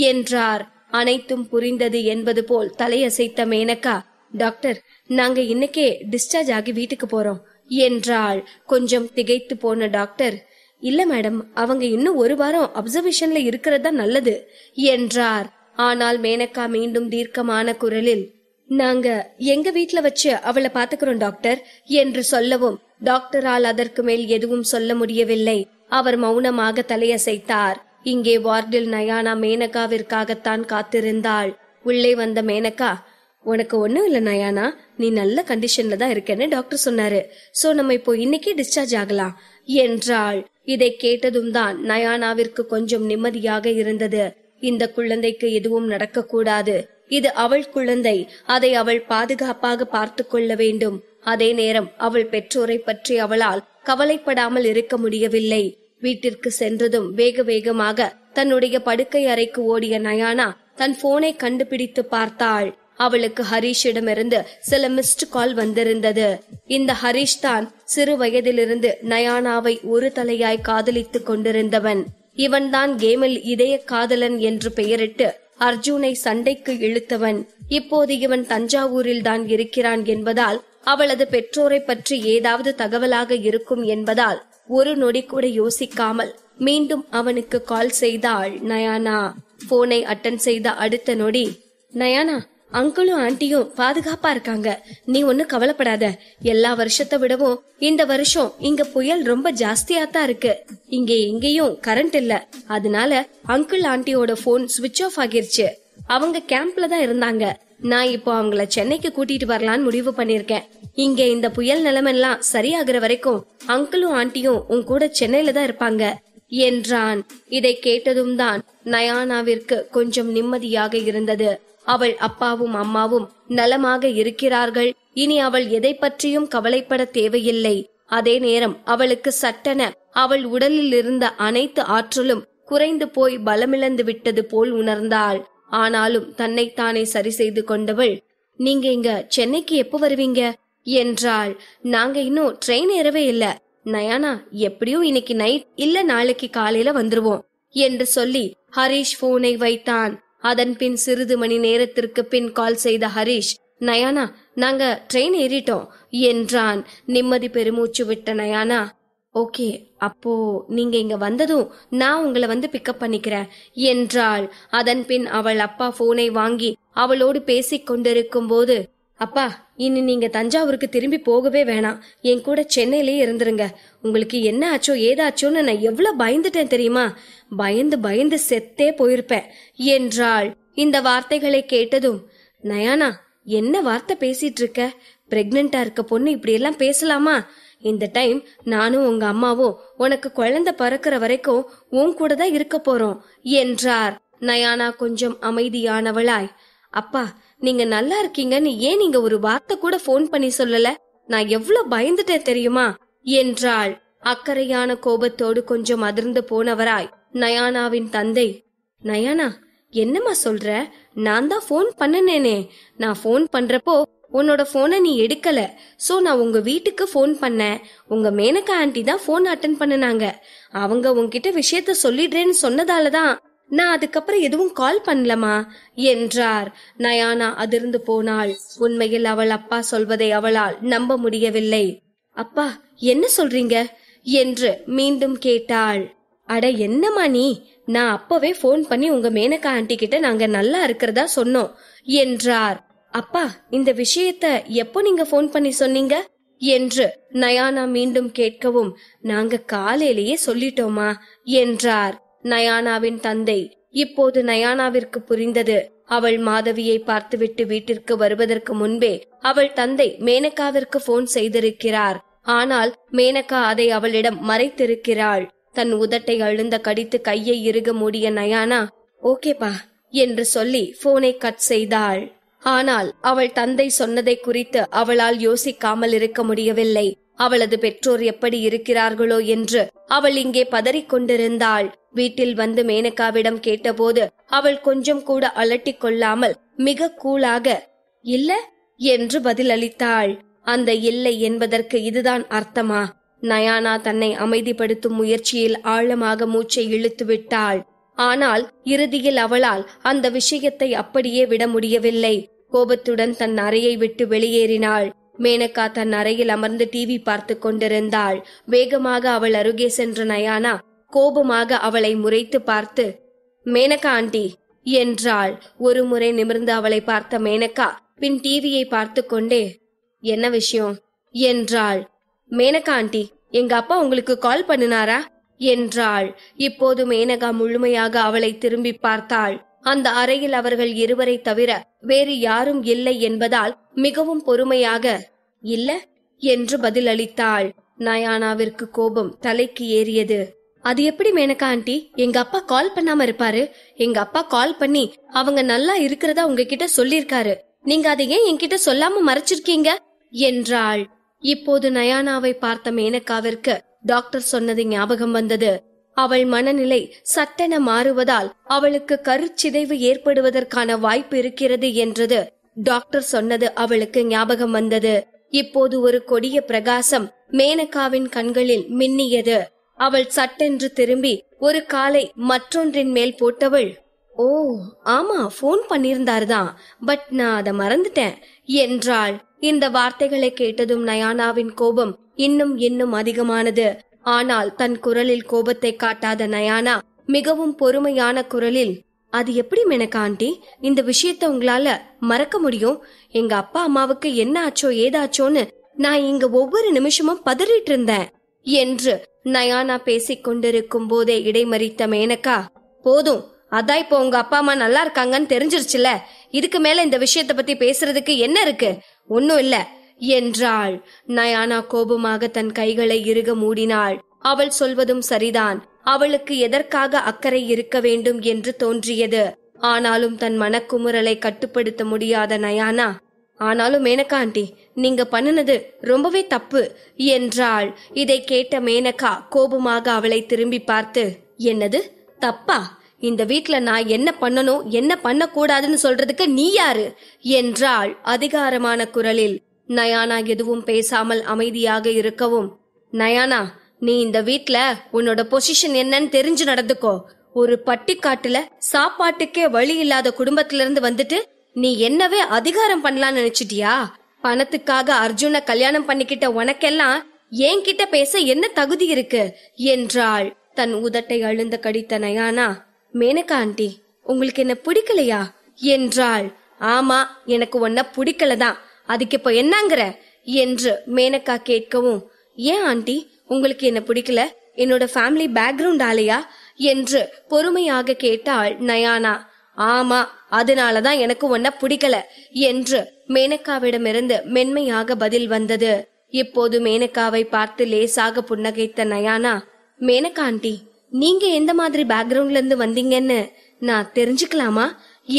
என்றார். அனைத்தும் புரிந்தது என்பது போல் தலையசைத்த மேனகா, டாக்டர் நாங்க இன்னைக்கே டிஸ்சார்ஜ் ஆகி வீட்டுக்கு போறோம் என்றாள். கொஞ்சம் திகைத்து போன டாக்டர், இல்ல மேடம், அவங்க இன்னும் 1 வாரம் அப்சர்வேஷன்ல இருக்கிறதா நல்லது என்றார். ஆனால் மேனகா மீண்டும் தீர்க்கமான குரலில், நாங்க எங்க வீட்ல வச்சு அவளை பாத்துக்கிறோம் டாக்டர் என்று சொல்லவும் டாக்டரால் அதற்கு மேல் எதுவும் சொல்ல முடியவில்லை. அவர் மௌனமாக தலையசைத்தார். இங்கே வார்டில் நயானா மேனகாவிற்காகத்தான் காத்திருந்தாள். உள்ளே வந்த மேனகா, உனக்கு ஒண்ணும் இல்ல நயானா, நீ நல்ல கண்டிஷன்ல தான் இருக்கேன்னு டாக்டர் சொன்னாரு. சோ நம்ம இப்போ இன்னைக்கே டிஸ்சார்ஜ் ஆகலாம் என்றாள். இதை கேட்டதும் தான் நயானாவிற்கு கொஞ்சம் நிம்மதியாக இருந்தது. இந்த குழந்தைக்கு எதுவும் நடக்க கூடாது. இது அவள் குழந்தை, அதை அவள் பாதுகாப்பாக பார்த்து கொள்ள வேண்டும். அதே நேரம் அவள் பெற்றோரை பற்றி அவளால் கவலைப்படாமல் இருக்க முடியவில்லை. வீட்டிற்கு சென்றதும் வேக வேகமாக தன்னுடைய படுக்கை அறைக்கு ஓடிய நயானா தன் போனை கண்டுபிடித்து பார்த்தாள். அவளுக்கு ஹரீஷிடமிருந்து சில மிஸ்டு கால் வந்திருந்தது. இந்த ஹரீஷ் தான் சிறு வயதிலிருந்து நயானாவை ஒரு தலையாய் காதலித்துக் கொண்டிருந்தவன். இவன்தான் கேமில் இதய காதலன் என்று பெயரிட்டு அர்ஜுனை சண்டைக்கு இழுத்தவன். இப்போது இவன் தஞ்சாவூரில் தான் இருக்கிறான் என்பதால் அவளது பெற்றோரை பற்றி ஏதாவது தகவலாக இருக்கும் என்பதால் ஒரு நொடி கூட யோசிக்காமல் மீண்டும் அவனுக்கு கால் செய்தாள் நயானா. போனை அட்டன் செய்த அடுத்த நொடி, நயானா, அங்கிளும் ஆண்டியும் பாதுகாப்பா இருக்காங்க, நீ ஒன்னும் கவலைப்படாத. எல்லா வருஷத்தை விடவும் இந்த வருஷம் இங்க புயல் ரொம்ப ஜாஸ்தியாத்தான் இருக்கு. இங்க எங்கேயும் கரண்ட் இல்ல, அதனால அங்கிள் ஆண்டியோட போன் சுவிட்ச் ஆஃப் ஆகிருச்சு. அவங்க கேம்ப்ல தான் இருந்தாங்க. நான் இப்போ அவங்கள சென்னைக்கு கூட்டிட்டு வரலான்னு முடிவு பண்ணிருக்கேன். இங்க இந்த புயல் நிலைமெல்லாம் சரியாகிற வரைக்கும் அங்கிளும் ஆண்டியும் உன் கூட சென்னையில தான் இருப்பாங்க என்றான். இதை கேட்டதும் தான் நயானாவிற்கு கொஞ்சம் நிம்மதியாக இருந்தது. அவள் அப்பாவும் அம்மாவும் நலமாக இருக்கிறார்கள். இனி அவள் எதை பற்றியும் கவலைப்பட தேவையில்லை. அதே நேரம் அவளுக்கு சட்டென அவள் உடலில் இருந்த அனைத்து ஆற்றலும் குறைந்து போய் பலமிழந்து விட்டது போல் உணர்ந்தாள். ஆனாலும் தன்னைத்தானே சரி செய்து கொண்டவள், நீங்க இங்க சென்னைக்கு எப்ப வருவீங்க என்றாள். நாங்க இன்னும் ட்ரெயின் ஏறவே இல்ல நயானா, எப்படியும் இன்னைக்கு நைட் இல்ல நாளைக்கு காலையில வந்துருவோம் என்று சொல்லி ஹரீஷ் போனை வைத்தான். அதன் பின் சிறிது மணி நேரத்திற்கு பின் கால் செய்த ஹரீஷ், நயானா நாங்க ட்ரெயின் ஏறிட்டோம் என்றான். நிம்மதி பெருமூச்சு விட்ட நயானா, ஓகே, அப்போ நீங்க இங்க வந்ததும் நான் உங்களை வந்து பிக்கப் பண்ணிக்கிறேன் என்றாள். அதன் பின் அவள் அப்பா போனை வாங்கி அவளோடு பேசிக் கொண்டிருக்கும் போது, அப்பா இனி நீங்க தஞ்சாவூருக்கு திரும்பி போகவே வேணாம், என் கூட சென்னையிலேயே இருந்துருங்க. உங்களுக்கு என்ன ஆச்சோ ஏதாச்சோன்னு நான் எவ்வளவு பயந்துட்டேன் தெரியுமா, பயந்து பயந்து செத்தே போயிருப்பேன் என்றாள். இந்த வார்த்தைகளை கேட்டதும், நயானா என்ன வார்த்தை பேசிட்டு இருக்க, பிரெக்னெண்டா இருக்க பொண்ணு இப்படி எல்லாம் பேசலாமா? இந்த டைம் நானும் உங்க அம்மாவும் உனக்கு குழந்தை பறக்கிற வரைக்கும் உன் கூட தான் இருக்க போறோம் என்றார். நயானா கொஞ்சம் அமைதியானவளாய், அப்பா நீங்க நல்லா இருக்கீங்கன்னு ஏன் நீங்க ஒரு வார்த்தை கூட போன் பண்ணி சொல்லல, நான் எவ்வளவு பயந்துட்டேன் தெரியுமா என்றாள். அக்கறையான கோபத்தோடு கொஞ்சம் அதிர்ந்து போனவராய் நயானாவின் தந்தை, நயானா என்னம்மா சொல்ற, நான் தான் போன் பண்ணனேனே, நான் போன் பண்றப்போ உன்னோட போனை நீ எடுக்கல. சோ நான் உங்க வீட்டுக்கு போன் பண்ணேன். உங்க மேனகா ஆண்டி தான் போன் அட்டன் பண்ணனாங்க. அவங்க உன்கிட்ட விஷயத்த சொல்லிடுறேன்னு சொன்னதாலதான் நான் அதுக்கப்புறம் எதுவும் கால் பண்ணலமா என்றார். நயானா அதிர்ந்து போனாள். உண்மையில் அவள் அப்பா சொல்வதை அவளால் நம்ப முடியவில்லை. அப்பா என்ன சொல்றீங்க என்று மீண்டும் கேட்டாள். அட என்னம்மா நீ, நான் அப்பவே போன் பண்ணி உங்க மேனகா ஆண்டி கிட்ட நாங்க நல்லா இருக்கிறதா சொன்னோம் என்றார். அப்பா இந்த விஷயத்த எப்போ நீங்க போன் பண்ணி சொன்னீங்க என்று நயானா மீண்டும் கேட்கவும், நாங்க காலையிலேயே சொல்லிட்டோமா என்றார். நயானாவின் தந்தை இப்போது நயானாவிற்கு புரிந்தது. அவள் மாதவியை பார்த்துவிட்டு வீட்டிற்கு வருவதற்கு முன்பே அவள் தந்தை மேனகாவிற்கு போன் செய்திருக்கிறார். ஆனால் மேனகா அதை அவளிடம் மறைத்திருக்கிறாள். தன் உதட்டை அழுந்த கடித்து கையை இறுக மூடிய நயானா ஓகேப்பா என்று சொல்லி போனை கட் செய்தாள். ஆனால் அவள் தந்தை சொன்னதை குறித்து அவளால் யோசிக்காமல் இருக்க முடியவில்லை. அவளது பெற்றோர் எப்படி இருக்கிறார்களோ என்று அவள் இங்கே பதறிக் கொண்டிருந்தாள். வீட்டில் வந்து மேனகாவிடம் கேட்டபோது அவள் கொஞ்சம் கூட அலட்டிக் கொள்ளாமல் மிக கூலாக இல்ல என்று பதிலளித்தாள். அந்த இல்லை என்பதற்கு இதுதான் அர்த்தமா? நயானா தன்னை அமைதிப்படுத்தும் முயற்சியில் ஆழமாக மூச்சை இழுத்து விட்டாள். ஆனால் இறுதியில் அவளால் அந்த விஷயத்தை அப்படியே விட முடியவில்லை. கோபத்துடன் தன் அறையை விட்டு வெளியேறினாள். மேனகா தன் அறையில் அமர்ந்து டிவி பார்த்து கொண்டிருந்தாள். வேகமாக அவள் அருகே சென்ற நயானா கோபமாக அவளை முறைத்து பார்த்து மேனகா ஆண்டி என்றாள். ஒரு முறை நிமிர்ந்து அவளை பார்த்த மேனகா பின் டிவியை பார்த்து கொண்டே என்ன விஷயம் என்றாள். மேனகா ஆண்டி, எங்க அப்பா உங்களுக்கு கால் பண்ணினாரா என்றாள். இப்போது மேனகா முழுமையாக அவளை திரும்பி பார்த்தாள். அந்த அறையில் அவர்கள் இருவரை தவிர வேறு யாரும் இல்லை என்பதால் மிகவும் பொறுமையாக இல்ல என்று பதிலளித்தாள். நயானாவிற்கு கோபம் தலைக்கு ஏறியது. அது எப்படி மேனகா ஆண்டி, எங்க அப்பா கால் பண்ணாம இருப்பாரு? எங்க அப்பா கால் பண்ணி அவங்க நல்லா இருக்கிறதா உங்ககிட்ட சொல்லிருக்காரு. நீங்க அதை ஏன் என்கிட்ட சொல்லாம மறைச்சிருக்கீங்க என்றாள். இப்போது நயானாவை பார்த்த மேனகாவிற்கு டாக்டர் சொன்னது ஞாபகம் வந்தது. அவள் மனநிலை சட்டென மாறுவதால் அவளுக்கு கருச்சிதைவு ஏற்படுவதற்கான வாய்ப்பு இருக்கிறது என்றது டாக்டர் சொன்னது அவளுக்கு ஞாபகம் வந்தது. இப்போது ஒரு கொடிய பிரகாசம் மேனகாவின் கண்களில் மின்னியது. அவள் சட்டென்று திரும்பி ஒரு காலை மற்றொன்றின் மேல் போட்டவள் ஓ ஆமா, போன் பண்ணியிருந்தாருதான், பட் நான் அதை மறந்துட்டேன் என்றாள். இந்த வார்த்தைகளை கேட்டதும் நயானாவின் கோபம் இன்னும் இன்னும் அதிகமானது. ஆனால் தன் குரலில் கோபத்தை காட்டாத நயானா மிகவும் பொறுமையான குரலில் அது எப்படி மேனகா ஆண்டி, இந்த விஷயத்த உங்களால மறக்க முடியும்? எங்க அப்பா அம்மாவுக்கு என்ன ஆச்சோ ஏதாச்சோன்னு நான் இங்க ஒவ்வொரு நிமிஷமும் பதறிட்டு இருந்தேன் என்று நயானா பேசிக் கொண்டிருக்கும் போதே இடைமறித்த மேனகா போதும், அதான் இப்போ உங்க அப்பா அம்மா நல்லா இருக்காங்கன்னு தெரிஞ்சிருச்சுல, இதுக்கு மேல இந்த விஷயத்த பத்தி பேசுறதுக்கு என்ன இருக்கு? ஒன்னும் இல்ல என்றாள். நயானா கோபமாக தன் கைகளை இறுக மூடினாள். அவள் சொல்வதும் சரிதான். அவளுக்கு எதற்காக அக்கறை இருக்க வேண்டும் என்று தோன்றியது. ஆனாலும் தன் மனக்குமுறலை கட்டுப்படுத்த முடியாத நயானா ஆனாலும் மேனகா ஆண்டி, நீங்க பண்ணுனது ரொம்பவே தப்பு என்றாள். இதை கேட்ட மேனகா கோபமாக அவளை திரும்பி பார்த்து என்னது தப்பா? இந்த வீட்ல நான் என்ன பண்ணணும் என்ன பண்ண கூடாதுன்னு சொல்றதுக்கு நீ யாரு என்றாள் அதிகாரமான குரலில். நயானா எதுவும் பேசாமல் அமைதியாக இருக்கவும் நயானா, நீ இந்த வீட்ல உன்னோட பொசிஷன் என்னன்னு தெரிஞ்சு நடந்துக்கோ. ஒரு பட்டிக்காட்டுல சாப்பாட்டுக்கே வழி இல்லாத குடும்பத்துல இருந்து வந்துட்டு நீ என்னவே அதிகாரம் பண்ணலாம்னு நினைச்சிட்டியா? பணத்துக்காக அர்ஜுனை கல்யாணம் பண்ணிக்கிட்ட உனக்கெல்லாம் என்கிட்ட பேச என்ன தகுதி இருக்கு என்றாள். தன் உதட்டை அழுந்த கடித்த நயானா மேனகா ஆண்டி, உங்களுக்கு என்ன பிடிக்கலையா என்றாள். ஆமா, எனக்கு உன்ன பிடிக்கலதான், அதுக்கு இப்ப என்னங்கிற என்று மேனகா கேட்கவும் ஏன் ஆண்டி உங்களுக்கு என்ன பிடிக்கல? என்னோட ஃபேமிலி பேக்ரவுண்ட் ஆலையா என்று பொறுமையாக கேட்டாள் நயானா. ஆமா, அதனாலதான் எனக்கு உன்ன பிடிக்கல என்று மேனகாவிடமிருந்து மென்மையாக பதில் வந்தது. இப்போது மேனகாவை பார்த்து லேசாக புன்னகைத்த நயானா மேனகா ஆண்டி, நீங்க எந்த மாதிரி பேக்ரவுண்ட்ல இருந்து வந்தீங்கன்னு நான் தெரிஞ்சுக்கலாமா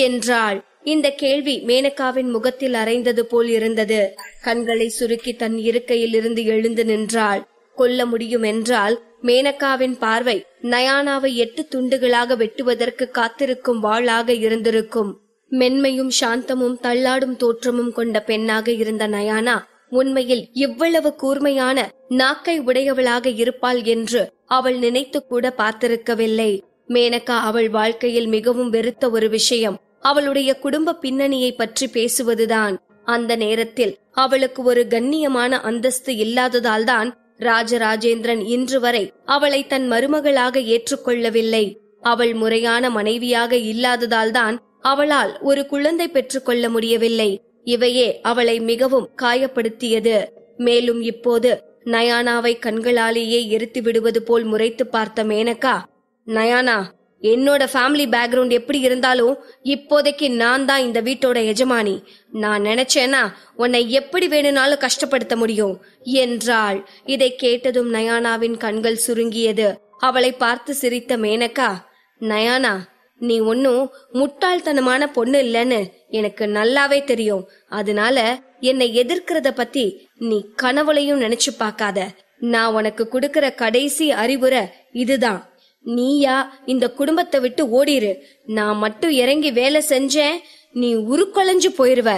என்றாள். இந்த கேள்வி மேனகாவின் முகத்தில் அரைந்தது போல் இருந்தது. கண்களை சுருக்கி தன் இருக்கையில் இருந்து எழுந்து நின்றாள். கொல்ல முடியும் என்றால் மேனகாவின் பார்வை நயானாவை 8 துண்டுகளாக வெட்டுவதற்கு காத்திருக்கும் வாளாக இருந்திருக்கும். மென்மையும் சாந்தமும் தள்ளாடும் தோற்றமும் கொண்ட பெண்ணாக இருந்த நயானா உண்மையில் இவ்வளவு கூர்மையான நாக்கை உடையவளாக இருப்பாள் என்று அவள் நினைத்து கூட பார்த்திருக்கவில்லை. மேனகா அவள் வாழ்க்கையில் மிகவும் வெறுத்த ஒரு விஷயம் அவளுடைய குடும்ப பின்னணியை பற்றி பேசுவதுதான். அந்த நேரத்தில் அவளுக்கு ஒரு கண்ணியமான அந்தஸ்து இல்லாததால் தான் ராஜராஜேந்திரன் இன்று வரை அவளை தன் மருமகளாக ஏற்றுக்கொள்ளவில்லை. அவள் முறையான மனைவியாக இல்லாததால் தான் அவளால் ஒரு குழந்தை பெற்றுக்கொள்ள முடியவில்லை. இவையே அவளை மிகவும் காயப்படுத்தியது. மேலும் இப்போது நயானாவை கண்களாலேயே எரித்து விடுவது போல் முறைத்து பார்த்த மேனகா நயானா, என்னோட ஃபேமிலி பேக்ரவுண்ட் எப்படி இருந்தாலும் இப்போதைக்கு நான் தான் இந்த வீட்டோட எஜமானி. நான் நினைச்சேன்னா உன்னை எப்படி வேணும்னாலும் கஷ்டப்படுத்த முடியும் என்றாள். இதை கேட்டதும் நயானாவின் கண்கள் சுருங்கியது. அவளை பார்த்து சிரித்த மேனகா, நயானா, நீ ஒன்னும் முட்டாள்தனமான பொண்ணு இல்லைன்னு எனக்கு நல்லாவே தெரியும். அதனால என்னை எதிர்க்கிறத பத்தி நீ கனவுலையும் நினைச்சு பார்க்காத. நான் உனக்கு கொடுக்கிற கடைசி அறிவுரை இதுதான். நீயா இந்த குடும்பத்தை விட்டு ஓடிரு. நான் மட்டும் இறங்கி வேலை செஞ்சேன், நீ உருக்குலைஞ்சு போயிருவ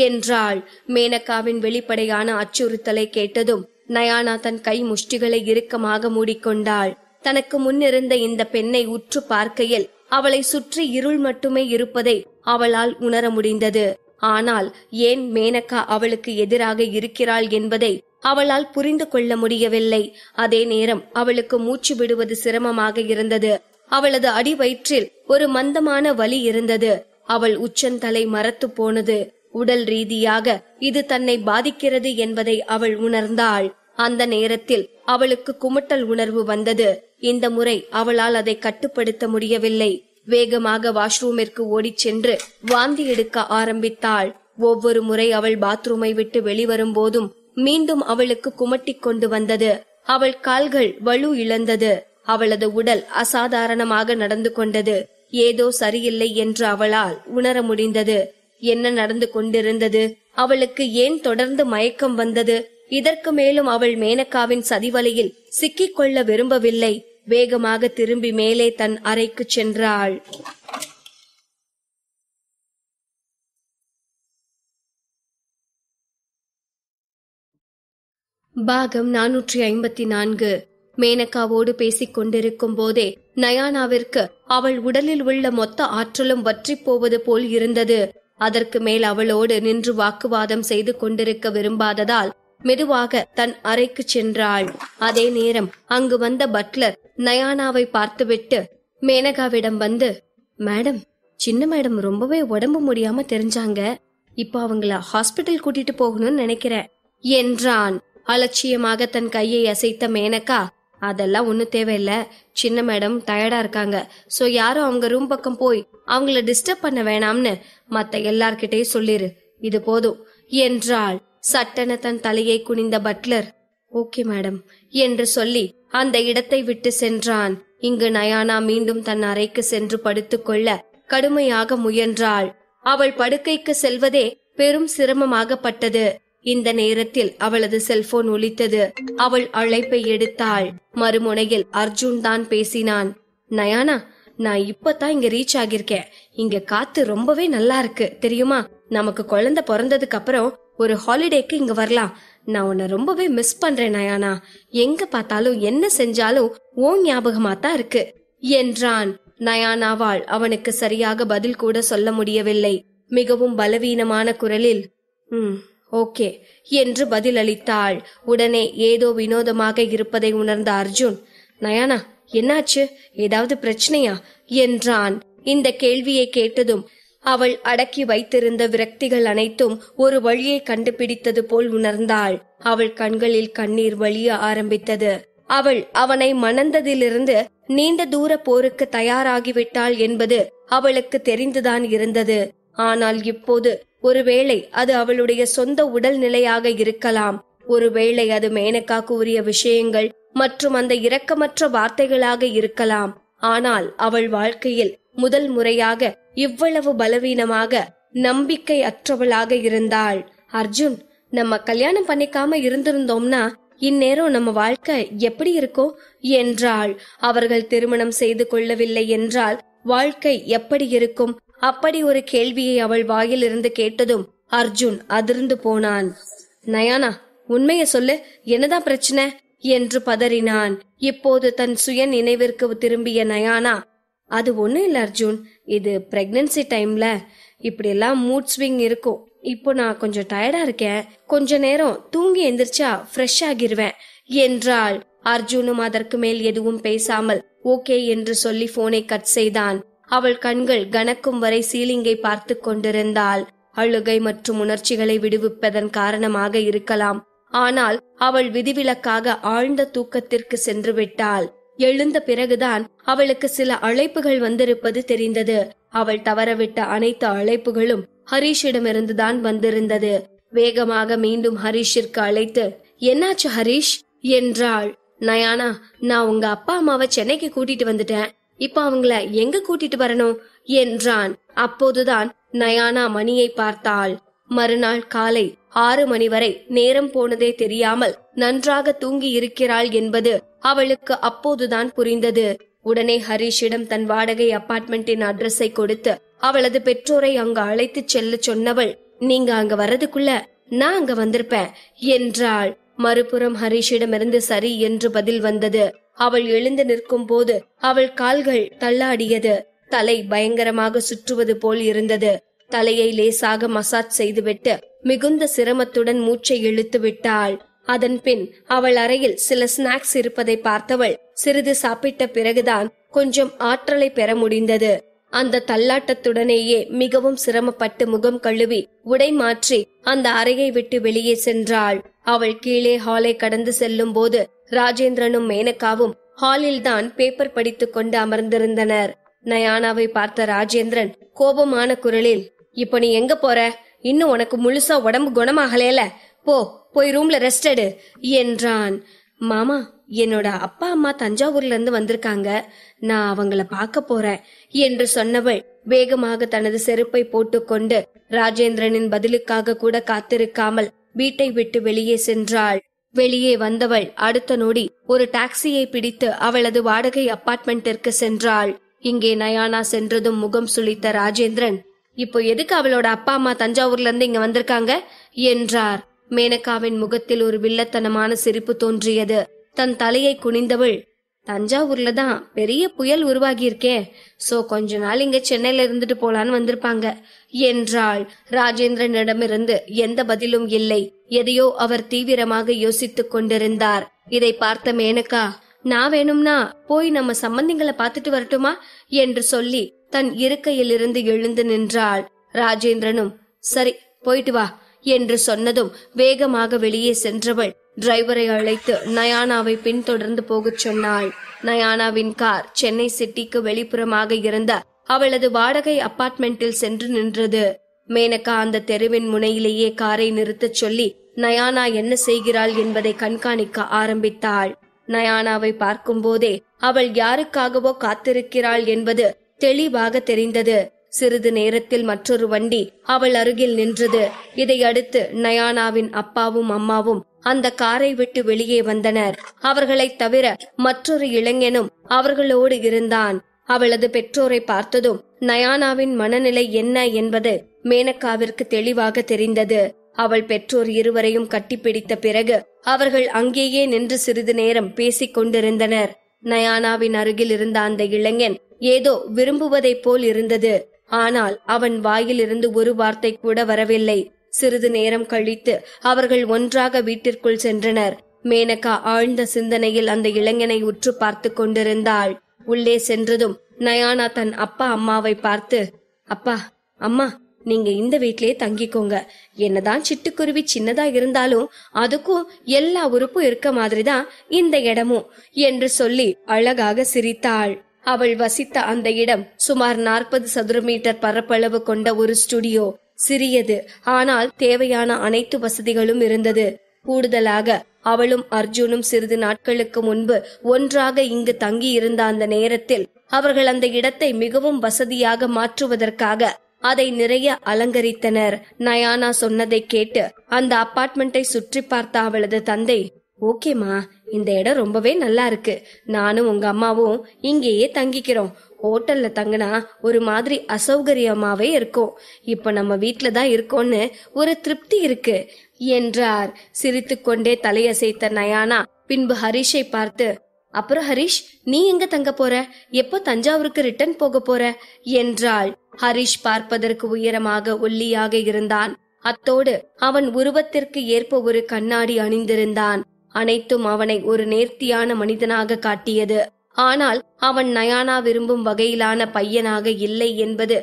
என்றாள். மேனகாவின் வெளிப்படையான அச்சுறுத்தலை கேட்டதும் நயானா தன் கை முஷ்டிகளை இறுக்கமாக மூடிக்கொண்டாள். தனக்கு முன்னிருந்த இந்த பெண்ணை உற்று பார்க்கையில் அவளை சுற்றி இருள் மட்டுமே இருப்பதை அவளால் உணர முடிந்தது. ஆனால் ஏன் மேனகா அவளுக்கு எதிராக இருக்கிறாள் என்பதை அவளால் புரிந்து கொள்ள முடியவில்லை. அதே நேரம் அவளுக்கு மூச்சு விடுவது சிரமமாக இருந்தது. அவளது அடி வயிற்றில் ஒரு மந்தமான வலி இருந்தது. அவள் உச்சந்தலை மரத்து போனது. உடல் ரீதியாக இது தன்னை பாதிக்கிறது என்பதை அவள் உணர்ந்தாள். அந்த நேரத்தில் அவளுக்கு குமட்டல் உணர்வு வந்தது. இந்த முறை அவளால் அதை கட்டுப்படுத்த முடியவில்லை. வேகமாக வாஷ்ரூமிற்கு ஓடிச் சென்று வாந்தி எடுக்க ஆரம்பித்தாள். ஒவ்வொரு முறை அவள் பாத்ரூமை விட்டு வெளிவரும் போதும் மீண்டும் அவளுக்கு குமட்டிக் கொண்டு வந்தது. அவள் கால்கள் வலு இழந்தது. அவளது உடல் அசாதாரணமாக நடந்து கொண்டது. ஏதோ சரியில்லை என்று அவளால் உணர முடிந்தது. என்ன நடந்து கொண்டிருந்தது? அவளுக்கு ஏன் தொடர்ந்து மயக்கம் வந்தது? இதற்கு மேலும் அவள் மேனகாவின் சதிவலையில் சிக்கிக்கொள்ள விரும்பவில்லை. வேகமாக திரும்பி மேலே தன் அறைக்கு சென்றாள். பாகம் 454. மேனகாவோடு பேசிக் கொண்டிருக்கும் போதே நயானாவிற்கு அவள் உடலில் உள்ள மொத்த ஆற்றலும் வற்றி போவது போல் இருந்தது. அதற்கு மேல் அவளோடு நின்று வாக்குவாதம் செய்து கொண்டிருக்க விரும்பாததால் மெதுவாக தன் அறைக்கு சென்றாள். அதே நேரம் அங்கு வந்த பட்லர் நயானாவை பார்த்துவிட்டு மேனகாவிடம் வந்து, மேடம், சின்ன மேடம் ரொம்பவே உடம்பு முடியாம தெரிஞ்சாங்க. இப்ப அவங்கள ஹாஸ்பிட்டல் கூட்டிட்டு போகணும்னு நினைக்கிறேன் என்றான். அலட்சியமாக தன் கையை அசைத்த மேனகா, அதெல்லாம் ஒன்னும் தேவையில்ல, சின்ன மேடம் டயர்டா இருக்காங்க, சோ யாரும் அவங்க ரூம் பக்கம் போய் அவங்கள டிஸ்டர்ப் பண்ண வேணாம்னு மத்த எல்லார்கிட்டயும் சொல்லிரு, இது போதும் என்றாள். சட்டென தன் தலையை குனிந்த பட்லர், ஓகே மேடம் என்று சொல்லி அந்த இடத்தை விட்டு சென்றான். இங்கு நயானா மீண்டும் தன் அறைக்கு சென்று படுத்துக்கொள்ள கடுமையாக முயன்றாள். அவள் படுக்கைக்கு செல்வதே பெரும் சிரமமாகப்பட்டது. இந்த நேரத்தில் அவளது செல்போன் ஒலித்தது. அவள் அழைப்பை எடுத்தாள். மறுமுனையில் அர்ஜுன் தான் பேசினான். நயானா, நான் இப்பதான் இங்க ரீச் ஆகியிருக்கேன். இங்க காத்து ரொம்பவே நல்லா இருக்கு தெரியுமா? நமக்கு குழந்தை பிறந்ததுக்கு அப்புறம் ஒரு ஹாலிடேக்கு இங்க வரலாம். நான் உன்னை ரொம்பவே மிஸ் பண்றேன் நயானா. எங்க பார்த்தாலும் என்ன செஞ்சாலும் ஓ ஞாபகமா தான் இருக்கு என்றான். நயானாவால் அவனுக்கு சரியாக பதில் கூட சொல்ல முடியவில்லை. மிகவும் பலவீனமான குரலில் ஓகே என்று பதில் அளித்தாள். உடனே ஏதோ வினோதமாக இருப்பதை உணர்ந்த அர்ஜுன், நயானா என்னாச்சு, ஏதாவது பிரச்சனையா என்றான். இந்த கேள்வியை கேட்டதும் அவள் அடக்கி வைத்திருந்த விரக்திகள் அனைத்தும் ஒரு வழியை கண்டுபிடித்தது போல் உணர்ந்தாள். அவள் கண்களில் கண்ணீர் வழிய ஆரம்பித்தது. அவள் அவனை மணந்ததிலிருந்து நீண்ட தூர போருக்கு தயாராகிவிட்டாள் என்பது அவளுக்கு தெரிந்துதான் இருந்தது. ஆனால் இப்போது ஒருவேளை அது அவளுடைய சொந்த உடல் நிலையாக இருக்கலாம். ஒருவேளை அது மேனகா கூறிய விஷயங்கள் மற்றும் அந்த இரக்கமற்ற வார்த்தைகளாக இருக்கலாம். ஆனால் அவள் வாழ்க்கையில் முதல் முறையாக இவ்வளவு பலவீனமாக நம்பிக்கை அற்றவளாக இருந்தாள். அர்ஜுன், நம்ம கல்யாணம் பண்ணிக்காம இருந்திருந்தோம்னா இந்நேரம் நம்ம வாழ்க்கை எப்படி இருக்கும் என்றாள். அவர்கள் திருமணம் செய்து கொள்ளவில்லை என்றால் வாழ்க்கை எப்படி இருக்கும்? அப்படி ஒரு கேள்வியை அவள் வாயில் இருந்து கேட்டதும் அர்ஜுன் அதிர்ந்து போனான். நயானா, உண்மைய சொல்லு, என்னதான் பிரச்சனை என்று பதறினான். இப்போது தன் சுய நினைவிற்கு திரும்பிய நயானா, அது ஒண்ணும் இல்ல அர்ஜுன், இது பிரெக்னன்சி டைம்ல இப்படி எல்லாம் மூட் ஸ்விங் இருக்கும். இப்போ நான் கொஞ்சம் டயர்டா இருக்கேன், கொஞ்ச நேரம் தூங்கி எந்திரிச்சா ஃப்ரெஷ் ஆகிருவேன் என்றாள். அர்ஜுனும் அதற்கு மேல் எதுவும் பேசாமல் ஓகே என்று சொல்லி போனை கட் செய்தான். அவள் கண்கள் கனக்கும் வரை சீலிங்கை பார்த்து கொண்டிருந்தாள். அழுகை மற்றும் உணர்ச்சிகளை விடுவிப்பதன் காரணமாக இருக்கலாம். ஆனால் அவள் விதிவிலக்காக ஆழ்ந்த தூக்கத்திற்கு சென்று விட்டாள். எழுந்த பிறகுதான் அவளுக்கு சில அழைப்புகள் வந்திருப்பது தெரிந்தது. அவள் தவறவிட்ட அனைத்து அழைப்புகளும் ஹரிஷிடமிருந்துதான் வந்திருந்தது. வேகமாக மீண்டும் ஹரிஷிற்கு அழைத்து, என்னாச்சு ஹரிஷ் என்றாள். நயானா, நான் உங்க அப்பா அம்மாவை சென்னைக்கு கூட்டிட்டு வந்துட்டேன். இப்ப அவங்கள எங்க கூட்டிட்டு வரணும் என்றான். அப்போதுதான் நயானா மணியை பார்த்தாள். மறுநாள் காலை 6 மணி வரை நேரம் போனதே தெரியாமல் நன்றாக தூங்கி இருக்கிறாள் என்பது அவளுக்கு அப்போதுதான் புரிந்தது. உடனே ஹரிஷிடம் தன் வாடகை அபார்ட்மெண்டின் அட்ரஸை கொடுத்து அவளது பெற்றோரை அங்கு அழைத்து செல்ல சொன்னவள், நீங்க அங்க வர்றதுக்குள்ள நான் அங்க வந்திருப்பேன் என்றாள். மறுபுறம் ஹரிஷிடமிருந்து சரி என்று பதில் வந்தது. அவள் எழுந்து நிற்கும் போது அவள் கால்கள் தள்ளாடியது. தலை பயங்கரமாக சுற்றுவது போல் இருந்தது. தலையை லேசாக மசாஜ் செய்துவிட்டு மிகுந்த சிரமத்துடன் மூச்சை இழுத்து விட்டாள். அதன் பின் அவள் அறையில் சில ஸ்நாக்ஸ் இருப்பதை பார்த்தவள் சிறிது சாப்பிட்ட பிறகுதான் கொஞ்சம் ஆற்றலை பெற முடிந்தது. அந்த தள்ளாட்டத்துடனேயே மிகவும் சிரமப்பட்டு முகம் கழுவி உடை மாற்றி அந்த அறையை விட்டு வெளியே சென்றாள். அவள் கீழே ஹாலை கடந்து செல்லும் போது ராஜேந்திரனும் மேனகாவும் ஹாலில் தான் பேப்பர் படித்துக் கொண்டு அமர்ந்திருந்தனர். நயானாவை பார்த்த ராஜேந்திரன் கோபமான குரலில், இப்ப நீ எங்க போற? இன்னும் உனக்கு முழுசா உடம்பு குணமாகலேல, போய் ரூம்ல ரெஸ்ட் எடு என்றான். மாமா, என்னோட அப்பா அம்மா தஞ்சாவூர்ல இருந்து வந்திருக்காங்க, நான் அவங்கள பார்க்க போறேன் என்று சொன்னவள் வேகமாக தனது செருப்பை போட்டுக்கொண்டு ராஜேந்திரனின் பதிலுக்காக கூட காத்திருக்காமல் வீட்டை விட்டு வெளியே சென்றாள். வெளியே வந்தவள் அடுத்த நொடி ஒரு டாக்ஸியை பிடித்து அவளது வாடகை அபார்ட்மெண்டிற்கு சென்றாள். இங்கே நயானா சென்றதும் முகம் சுளித்த ராஜேந்திரன், இப்போ எதுக்கு அவளோட அப்பா அம்மா தஞ்சாவூர்ல இருந்து இங்க வந்திருக்காங்க என்றார். மேனகாவின் முகத்தில் ஒரு வில்லத்தனமான சிரிப்பு தோன்றியது. தன் தலையை குனிந்தவள், தஞ்சாவூர்ல தான் பெரிய புயல் உருவாகி இருக்கே, சோ கொஞ்ச நாள் இங்க சென்னையில இருந்துட்டு போலான்னு வந்திருப்பாங்க என்றாள். ராஜேந்திரனிடமிருந்து எந்த பதிலும் இல்லை. எதையோ அவர் தீவிரமாக யோசித்துக் கொண்டிருந்தார். இதை பார்த்த மேனகா, நான் வேணும்னா போய் நம்ம சம்பந்திங்களை பார்த்துட்டு வரட்டுமா என்று சொல்லி தன் இருக்கையில் இருந்து எழுந்து நின்றாள். ராஜேந்திரனும் சரி போயிட்டு வா என்று சொன்னதும் வேகமாக வெளியே சென்றவள் டிரைவரை அழைத்து நயானாவை பின்தொடர்ந்து போகச் சொன்னாள். நயானாவின் கார் சென்னை சிட்டிக்கு வெளிப்புறமாக இருந்த அவளது வாடகை அபார்ட்மெண்டில் சென்று நின்றது. மேனகா அந்த தெருவின் முனையிலேயே காரை நிறுத்தச் சொல்லி நயானா என்ன செய்கிறாள் என்பதை கண்காணிக்க ஆரம்பித்தாள். நயானாவை பார்க்கும் போதே அவள் யாருக்காகவோ காத்திருக்கிறாள் என்பது தெளிவாக தெரிந்தது. சிறிது நேரத்தில் மற்றொரு வண்டி அவள் அருகில் நின்றது. இதையடுத்து நயானாவின் அப்பாவும் அம்மாவும் அந்த காரை விட்டு வெளியே வந்தனர். அவர்களைத் தவிர மற்றொரு இளைஞனும் அவர்களோடு இருந்தான். அவளது பெற்றோரை பார்த்ததும் நயானாவின் மனநிலை என்ன என்பது மேனகாவிற்கு தெளிவாக தெரிந்தது. அவள் பெற்றோர் இருவரையும் கட்டிப்பிடித்த பிறகு அவர்கள் அங்கேயே நின்று சிறிது நேரம் பேசிக் கொண்டிருந்தனர். நயானாவின் அருகில் இருந்த அந்த இளைஞன் ஏதோ விரும்புவதைப் போல் இருந்தது. ஆனால் அவன் வாயில் இருந்து ஒரு வார்த்தை கூட வரவில்லை. சிறிது நேரம் கழித்து அவர்கள் ஒன்றாக வீட்டிற்குள் சென்றனர். மேனகா ஆழ்ந்த சிந்தனையில் அந்த இளைஞனை உற்று பார்த்து கொண்டிருந்தாள். உள்ளே சென்றதும் நயானா தன் அப்பா அம்மாவை பார்த்து, அப்பா அம்மா, நீங்க இந்த வீட்லயே தங்கிக்கோங்க. என்னதான் சிட்டுக்குருவி சின்னதா இருந்தாலும் அதுக்கும் எல்லா உறுப்பும் இருக்க மாதிரிதான் இந்த இடமும் என்று சொல்லி அழகாக சிரித்தாள். அவள் வசித்த அந்த இடம் சுமார் 40 சதுர மீட்டர் பரப்பளவு கொண்ட ஒரு ஸ்டுடியோ. சிறியது, ஆனால் தேவையான அனைத்து வசதிகளும் இருந்தது. கூடுதலாக அவளும் அர்ஜுனும் சிறிது நாட்களுக்கு முன்பு ஒன்றாக இங்கு தங்கி இருந்த அந்த நேரத்தில் அவர்கள் அந்த இடத்தை மிகவும் வசதியாக மாற்றுவதற்காக அதை நிறைய அலங்கரித்தனர். நயானா சொன்னதை கேட்டு அந்த அபார்ட்மெண்டை சுற்றி பார்த்த அவளது தந்தை, ஓகேமா, இந்த இடம் ரொம்பவே நல்லா இருக்கு, நானும் உங்க அம்மாவும் இங்கேயே தங்கிக்கிறோம். ஹோட்டல்ல தங்கினா ஒரு மாதிரி அசௌகரியமாவே இருக்கும். இப்ப நம்ம வீட்டுல தான் இருக்கோம்னு ஒரு திருப்தி இருக்கு என்றார். சிரித்துக்கொண்டே தலையசைத்த நயானா பின்பு ஹரிஷை பார்த்து, அப்புறம் ஹரிஷ், நீ எங்க தங்க போற? எப்போ தஞ்சாவூருக்கு ரிட்டர்ன் போக போற என்றாள். ஹரிஷ் பார்ப்பதற்கு உயரமாக ஒல்லியாக இருந்தான். அத்தோடு அவன் உருவத்திற்கு ஏற்ப ஒரு கண்ணாடி அணிந்திருந்தான். அனைத்தும் அவனை ஒரு நேர்த்தியான மனிதனாக காட்டியது. ஆனால் அவன் நயானா விரும்பும் வகையிலான பையனாக இல்லை என்பது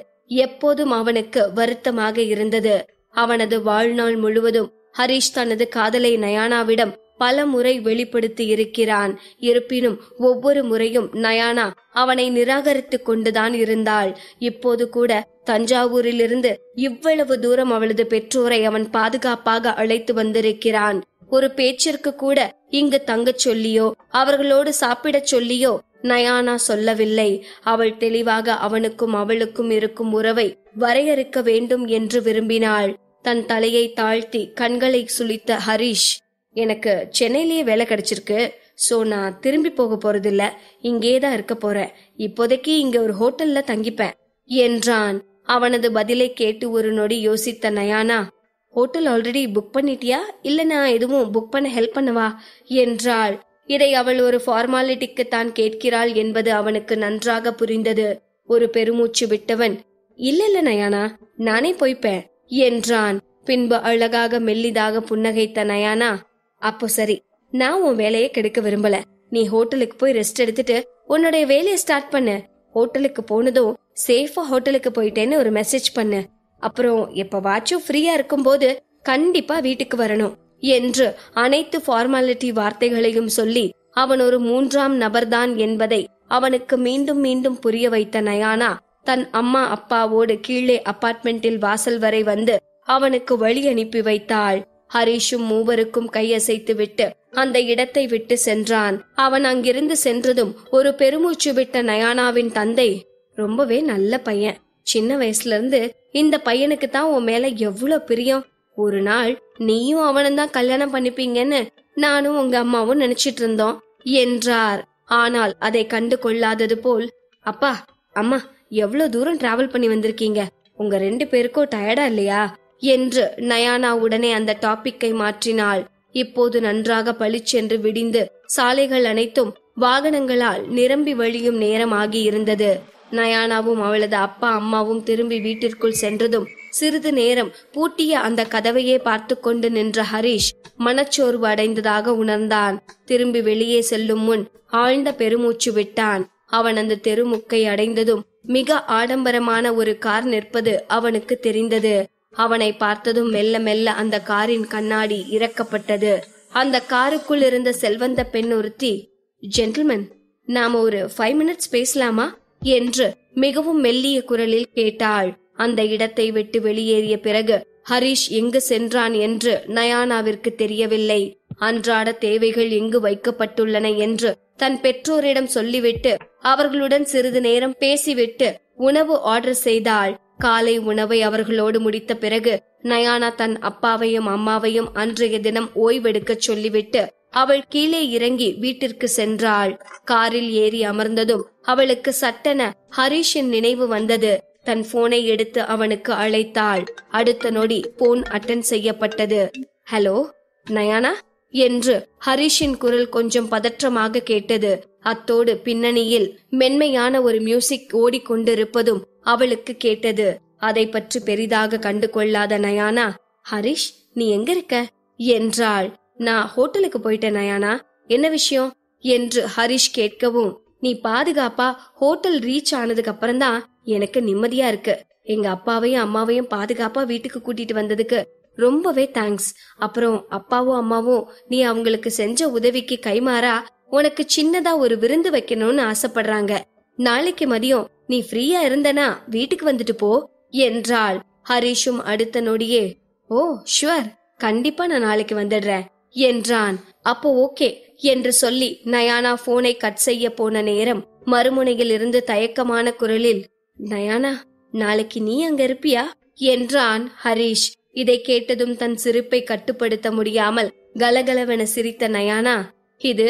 எப்போதும் அவனுக்கு வருத்தமாக இருந்தது. அவனது வாழ்நாள் முழுவதும் ஹரிஷ் தனது காதலை நயானாவிடம் பல முறை வெளிப்படுத்தி இருக்கிறான். இருப்பினும் ஒவ்வொரு முறையும் நயானா அவனை நிராகரித்து கொண்டுதான் இருந்தாள். இப்போது கூட தஞ்சாவூரிலிருந்து இவ்வளவு தூரம் அவளது பெற்றோரை அவன் பாதுகாப்பாக அழைத்து வந்திருக்கிறான். ஒரு பேச்சிற்கு கூட இங்கு தங்கச் சொல்லியோ அவர்களோடு சாப்பிடச் சொல்லியோ நயானா சொல்லவில்லை. அவள் தெளிவாக அவனுக்கும் அவளுக்கும் இருக்கும் உறவை வரையறுக்க வேண்டும் என்று விரும்பினாள். தன் தலையை தாழ்த்தி கண்களை சுளித்த ஹரிஷ், எனக்கு சென்னையிலேயே வேலை கிடைச்சிருக்கு. சோ நான் திரும்பி போக போறதில்ல, இங்கேதான் இருக்க போறேன். இப்போதைக்கு இங்க ஒரு ஹோட்டல்ல தங்கிப்பேன் என்றான். அவனது பதிலை கேட்டு ஒரு நொடி யோசித்த நயானா, ஹோட்டல் ஆல்ரெடி புக் பண்ணிட்டியா, இல்ல நான் எதுவும் புக் பண்ண ஹெல்ப் பண்ணவா என்றாள். இதை அவள் ஒரு ஃபார்மாலிட்டிக்கு தான் கேட்கிறாள் என்பது அவனுக்கு நன்றாக புரிந்தது. ஒரு பெருமூச்சு விட்டவன், இல்ல நயானா, நானே போய்ப்பேன் என்றான். பின்பு அழகாக மெல்லிதாக புன்னகைத்த நயானா, அப்போ சரி, நான் உன் வேலையை கெடுக்க விரும்பல. நீ ஹோட்டலுக்கு போய் ரெஸ்ட் எடுத்துட்டு உன்னுடைய வேலையை ஸ்டார்ட் பண்ணு. ஹோட்டலுக்கு போனதும் சேஃபா ஹோட்டலுக்கு போயிட்டேன்னு ஒரு மெசேஜ் பண்ணு. அப்புறம் எப்பவாச்சும் ஃப்ரீயா இருக்கும் போது கண்டிப்பா வீட்டுக்கு வரணும் என்று அனைத்து ஃபார்மாலிட்டி வார்த்தைகளையும் சொல்லி அவன் ஒரு மூன்றாம் நபர்தான் என்பதை அவனுக்கு மீண்டும் மீண்டும் புரிய வைத்த நயானா தன் அம்மா அப்பாவோடு கீழே அபார்ட்மெண்டில் வாசல் வரை வந்து அவனுக்கு வழி அனுப்பி வைத்தாள். ஹரிஷும் மூவருக்கும் கையசைத்து விட்டு அந்த இடத்தை விட்டு சென்றான். அவன் அங்கிருந்து சென்றதும் ஒரு பெருமூச்சு விட்ட நயானாவின் தந்தை, ரொம்பவே நல்ல பையன். சின்ன வயசுல இருந்து இந்த பையனுக்கு தான் உன் மேல எவ்வளவு பிரியம். ஒரு நாள் நீயும் அவனும் தான் கல்யாணம் பண்ணிப்பீங்கன்னு நானும் உங்க அம்மாவும் நினைச்சிட்டு இருந்தோம் என்றார். ஆனால் அதை கண்டு கொள்ளாதது போல், அப்பா அம்மா எவ்வளவு தூரம் டிராவல் பண்ணி வந்திருக்கீங்க, உங்க 2 பேருக்கும் டயர்டா இல்லையா என்று நயானா உடனே அந்த டாபிக்கை மாற்றினாள். இப்போது நன்றாக பளிச்சென்று விடிந்து சாலைகள் அனைத்தும் வாகனங்களால் நிரம்பி வழியும் நேரம் ஆகி இருந்தது. நயானாவும் அவளது அப்பா அம்மாவும் திரும்பி வீட்டிற்குள் சென்றதும் சிறிது நேரம் பூட்டிய அந்த கதவையே பார்த்து கொண்டு நின்ற ஹரிஷ் மனச்சோர்வு அடைந்ததாக உணர்ந்தான். திரும்பி வெளியே செல்லும் முன் ஆழ்ந்த பெருமூச்சு விட்டான். அவன் அந்த தெருமுக்கை அடைந்ததும் மிக ஆடம்பரமான ஒரு கார் நிற்பது அவனுக்கு தெரிந்தது. அவனை பார்த்ததும் மெல்ல மெல்ல அந்த காரின் கண்ணாடி இறக்கப்பட்டது. அந்த காருக்குள் இருந்த செல்வந்த பெண் ஒருத்தி, ஜென்டில்மேன், நாம ஒரு 5 மினிட்ஸ் பேசலாமா என்று மிகவும் மெல்லிய குரலில் கேட்டாள். அந்த இடத்தை விட்டு வெளியேறிய பிறகு ஹரிஷ் எங்கு சென்றான் என்று நயானாவிற்கு தெரியவில்லை. அன்றாட தேவைகள் எங்கு வைக்கப்பட்டுள்ளன என்று தன் பெற்றோரிடம் சொல்லிவிட்டு அவர்களுடன் சிறிது நேரம் பேசிவிட்டு உணவு ஆர்டர் செய்தாள். காலை உணவை அவர்களோடு முடித்த பிறகு நயானா தன் அப்பாவையும் அம்மாவையும் அன்றைய தினம் ஓய்வெடுக்க சொல்லிவிட்டு அவள் கீழே இறங்கி வீட்டிற்கு சென்றாள். காரில் ஏறி அமர்ந்ததும் அவளுக்கு சட்டென ஹரிஷின் நினைவு வந்தது. தன் போனை எடுத்து அவனுக்கு அழைத்தாள். அடுத்த நொடி போன் அட்டெண்ட் செய்யப்பட்டது. ஹலோ நயானா என்று ஹரிஷின் குரல் கொஞ்சம் பதற்றமாக கேட்டது. அத்தோடு பின்னணியில் மென்மையான ஒரு மியூசிக் ஓடிக்கொண்டிருப்பதும் அவளுக்கு கேட்டது. அதை பற்றி பெரிதாக கண்டு கொள்ளாத நயானா, ஹரிஷ் நீ எங்க இருக்க என்றாள். நான் ஹோட்டலுக்கு போயிட்டேன் நயானா, என்ன விஷயம் என்று ஹரிஷ் கேட்கவும், நீ பாதுகாப்பா ஹோட்டல் ரீச் ஆனதுக்கு அப்புறம்தான் எனக்கு நிம்மதியா இருக்கு. எங்க அப்பாவையும் அம்மாவையும் பாதுகாப்பா வீட்டுக்கு கூட்டிட்டு வந்ததுக்கு ரொம்பவே தேங்க்ஸ். அப்புறம் அப்பாவும் அம்மாவும் நீ அவங்களுக்கு செஞ்ச உதவிக்கு கைமாறா உனக்கு சின்னதா ஒரு விருந்து வைக்கணும்னு ஆசைப்படுறாங்க. நாளைக்கு மதியம் நீ ஃப்ரீயா இருந்தனா வீட்டுக்கு வந்துட்டு போ என்றாள். ஹரிஷும் அடுத்த நொடியே, ஓ ஷுவர், கண்டிப்பா நான் நாளைக்கு வந்துடுறேன் என்றான். அப்போ ஓகே என்று சொல்லி நயானா போனை கட் செய்ய போன நேரம் மறுமுனையில் இருந்து தயக்கமான குரலில், நயானா நாளைக்கு நீ அங்க இருப்பியா என்றான் ஹரிஷ். இதை கேட்டதும் தன் சிரிப்பை கட்டுப்படுத்த முடியாமல் கலகலவென சிரித்த நயானா, இது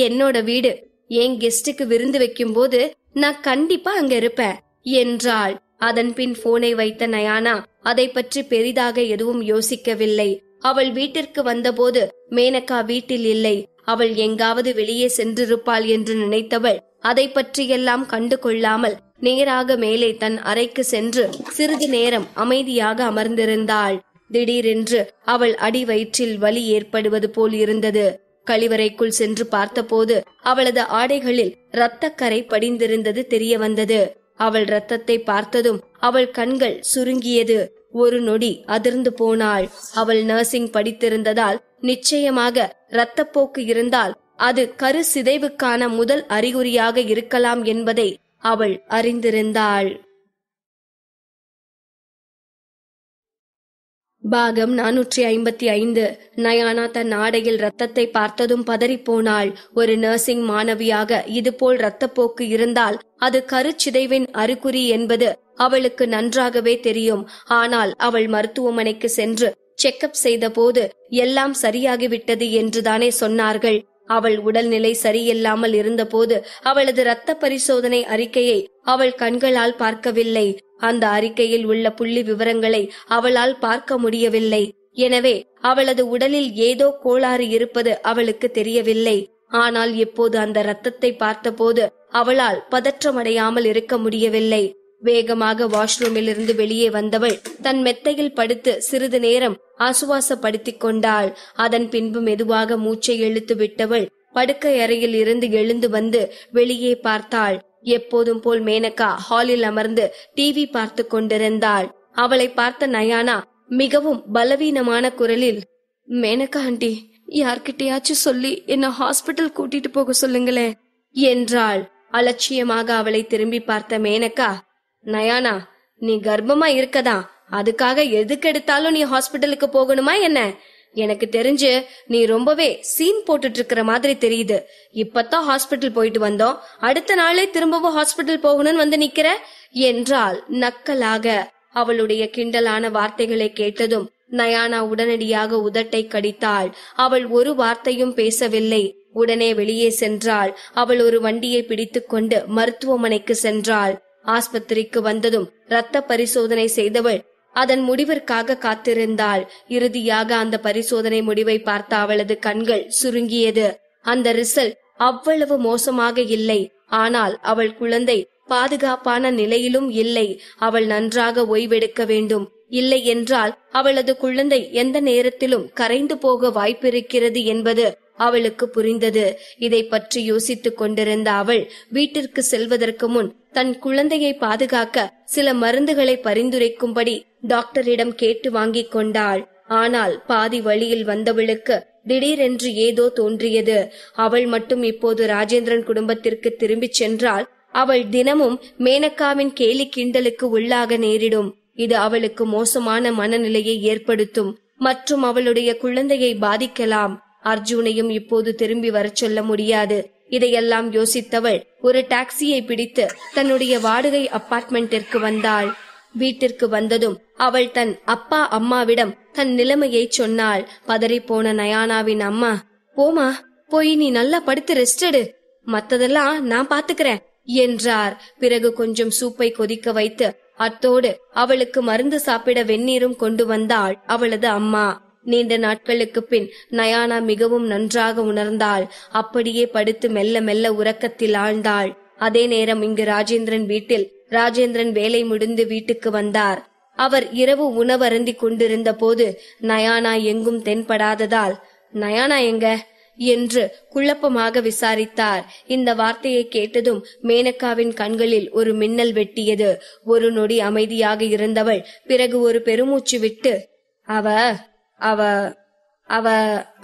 என்னோட வீடு, என் கெஸ்டுக்கு விருந்து வைக்கும் போது நான் கண்டிப்பா அங்க இருப்பேன் என்றாள். அதன் பின் போனை வைத்த நயானா அதை பற்றி பெரிதாக எதுவும் யோசிக்கவில்லை. அவள் வீட்டிற்கு வந்தபோது மேனகா வீட்டில் இல்லை. அவள் எங்காவது வெளியே சென்றிருப்பாள் என்று நினைத்தவள் அதை பற்றியெல்லாம் கண்டு கொள்ளாமல் நேராக மேலே தன் அறைக்கு சென்று சிறிது நேரம் அமைதியாக அமர்ந்திருந்தாள். திடீரென்று அவள் அடி வயிற்றில் வலி ஏற்படுவது போல் இருந்தது. கழிவறைக்குள் சென்று பார்த்தபோது அவளது ஆடைகளில் இரத்தக்கரை படிந்திருந்தது தெரிய வந்தது. அவள் இரத்தத்தை பார்த்ததும் அவள் கண்கள் சுருங்கியது. ஒரு நொடி அதிர்ந்து போனாள். அவள் நர்சிங் படித்திருந்ததால் நிச்சயமாக இரத்தப்போக்கு இருந்தால் அது கரு சிதைவுக்கான முதல் அறிகுறியாக இருக்கலாம் என்பதை அவள் அறிந்திருந்தாள். பாகம் 455. நயானா தன் ஆடையில் ரத்தத்தை பார்த்ததும் பதறிப்போனாள். ஒரு நர்சிங் மாணவியாக இதுபோல் இரத்தப்போக்கு இருந்தால் அது கருச்சிதைவின் அறிகுறி என்பது அவளுக்கு நன்றாகவே தெரியும். ஆனால் அவள் மருத்துவமனைக்கு சென்று செக்கப் செய்த போது எல்லாம் சரியாகிவிட்டது என்றுதானே சொன்னார்கள். அவள் உடல்நிலை சரியில்லாமல் இருந்தபோது அவளது இரத்த பரிசோதனை அறிக்கையை அவள் கண்களால் பார்க்கவில்லை. அந்த அறிக்கையில் உள்ள புள்ளி விவரங்களை அவளால் பார்க்க முடியவில்லை. எனவே அவளது உடலில் ஏதோ கோளாறு இருப்பது அவளுக்கு தெரியவில்லை. ஆனால் இப்போது அந்த இரத்தத்தை பார்த்தபோது அவளால் பதற்றமடையாமல் இருக்க முடியவில்லை. வேகமாக வாஷ்ரூமில் இருந்து வெளியே வந்தவள் தன் மெத்தையில் படுத்து சிறிது நேரம் ஆசுவாசப்படுத்திக் கொண்டாள். அதன் பின்பு மெதுவாக மூச்சை இழுத்து விட்டவள் படுக்கை அறையில் இருந்து எழுந்து வந்து வெளியே பார்த்தாள். எப்போதும் போல் மேனகா ஹாலில் அமர்ந்து டிவி பார்த்து கொண்டிருந்தாள். அவளை பார்த்த நயானா மிகவும் பலவீனமான குரலில், மேனகா ஆண்டி, யார்கிட்டயாச்சும் சொல்லி என்ன ஹாஸ்பிட்டல் கூட்டிட்டு போக சொல்லுங்களே என்றாள். அலட்சியமாக அவளை திரும்பி பார்த்த மேனகா, நயானா, நீ கர்ப்பமா இருக்கதா, அதுக்காக எதுக்கெடுத்தாலும் நீ ஹாஸ்பிட்டலுக்கு போகணுமா என்ன? எனக்கு தெரிஞ்சு நீ ரொம்பவே சீன் போட்டுட்டு இருக்கிற மாதிரி தெரியுது. இப்பதான் ஹாஸ்பிட்டல் போயிட்டு வந்தோம், அடுத்த நாளே திரும்பவும் ஹாஸ்பிட்டல் போகணும்னு வந்து நிக்கிற என்றாள் நக்கலாக. அவளுடைய கிண்டலான வார்த்தைகளை கேட்டதும் நயானா உடனடியாக உதட்டை கடித்தாள். அவள் ஒரு வார்த்தையும் பேசவில்லை. உடனே வெளியே சென்றாள். அவள் ஒரு வண்டியை பிடித்துக் கொண்டு மருத்துவமனைக்கு சென்றாள். ஆஸ்பத்திரிக்கு வந்ததும் இரத்த பரிசோதனை செய்தவள் அதன் முடிவிற்காக காத்திருந்தாள். இறுதியாக அந்த பரிசோதனை முடிவை பார்த்த அவளது கண்கள் சுருங்கியது. அந்த ரிசல்ட் அவ்வளவு மோசமாக இல்லை. ஆனால் அவள் குழந்தை பாதுகாப்பான நிலையிலும் இல்லை. அவள் நன்றாக ஓய்வெடுக்க வேண்டும். இல்லை என்றால் அவளது குழந்தை எந்த நேரத்திலும் கரைந்து போக வாய்ப்பிருக்கிறது என்பது அவளுக்கு புரிந்தது. இதை பற்றி யோசித்துக் கொண்டிருந்த அவள் வீட்டிற்கு செல்வதற்கு முன் தன் குழந்தையை பாதுகாக்க சில மருந்துகளை பரிந்துரைக்கும்படி டாக்டரிடம் கேட்டு வாங்கிக் கொண்டாள். ஆனால் பாதி வழியில் வந்தவளுக்கு திடீரென்று ஏதோ தோன்றியது. அவள் மட்டும் இப்போது ராஜேந்திரன் குடும்பத்திற்கு திரும்பிச் சென்றால் அவள் தினமும் மேனகாவின் கேலி கிண்டலுக்கு உள்ளாக நேரிடும். இது அவளுக்கு மோசமான மனநிலையை ஏற்படுத்தும் மற்றும் அவளுடைய குழந்தையை பாதிக்கலாம். அர்ஜுனையும் இப்போது திரும்பி வர சொல்ல முடியாது. இதையெல்லாம் யோசித்தவள் ஒரு டாக்ஸியை பிடித்து தன்னுடைய வாடகை அபார்ட்மெண்டிற்கு வந்தாள். வீட்டிற்கு வந்ததும் அவள் தன் அப்பா அம்மாவிடம் தன் நிலைமையை சொன்னாள். பதறிப்போன நயானாவின் அம்மா, போமா, போய் நீ நல்லா படுத்து ரெஸ்ட் எடு, மத்ததெல்லாம் நான் பாத்துக்கிறேன் என்றார். பிறகு கொஞ்சம் சூப்பை கொதிக்க வைத்து அத்தோடு அவளுக்கு மருந்து சாப்பிட வெந்நீரும் கொண்டு வந்தாள் அவளது அம்மா. நீண்ட நாட்களுக்கு பின் நயானா மிகவும் நன்றாக உணர்ந்தாள். அப்படியே படுத்து மெல்ல மெல்ல உறக்கத்தில் ஆழ்ந்தாள். அதே நேரம் இங்கு ராஜேந்திரன் வீட்டில் ராஜேந்திரன் வேலை முடிந்து வீட்டுக்கு வந்தார். அவர் இரவு உணவருந்தி கொண்டிருந்த போது நயானா எங்கும் தென்படாததால், நயானா எங்க என்று குழப்பமாக விசாரித்தார். இந்த வார்த்தையை கேட்டதும் மேனகாவின் கண்களில் ஒரு மின்னல் வெட்டியது. ஒரு நொடி அமைதியாக இருந்தவள் பிறகு ஒரு பெருமூச்சு விட்டு, அவ அவ அவ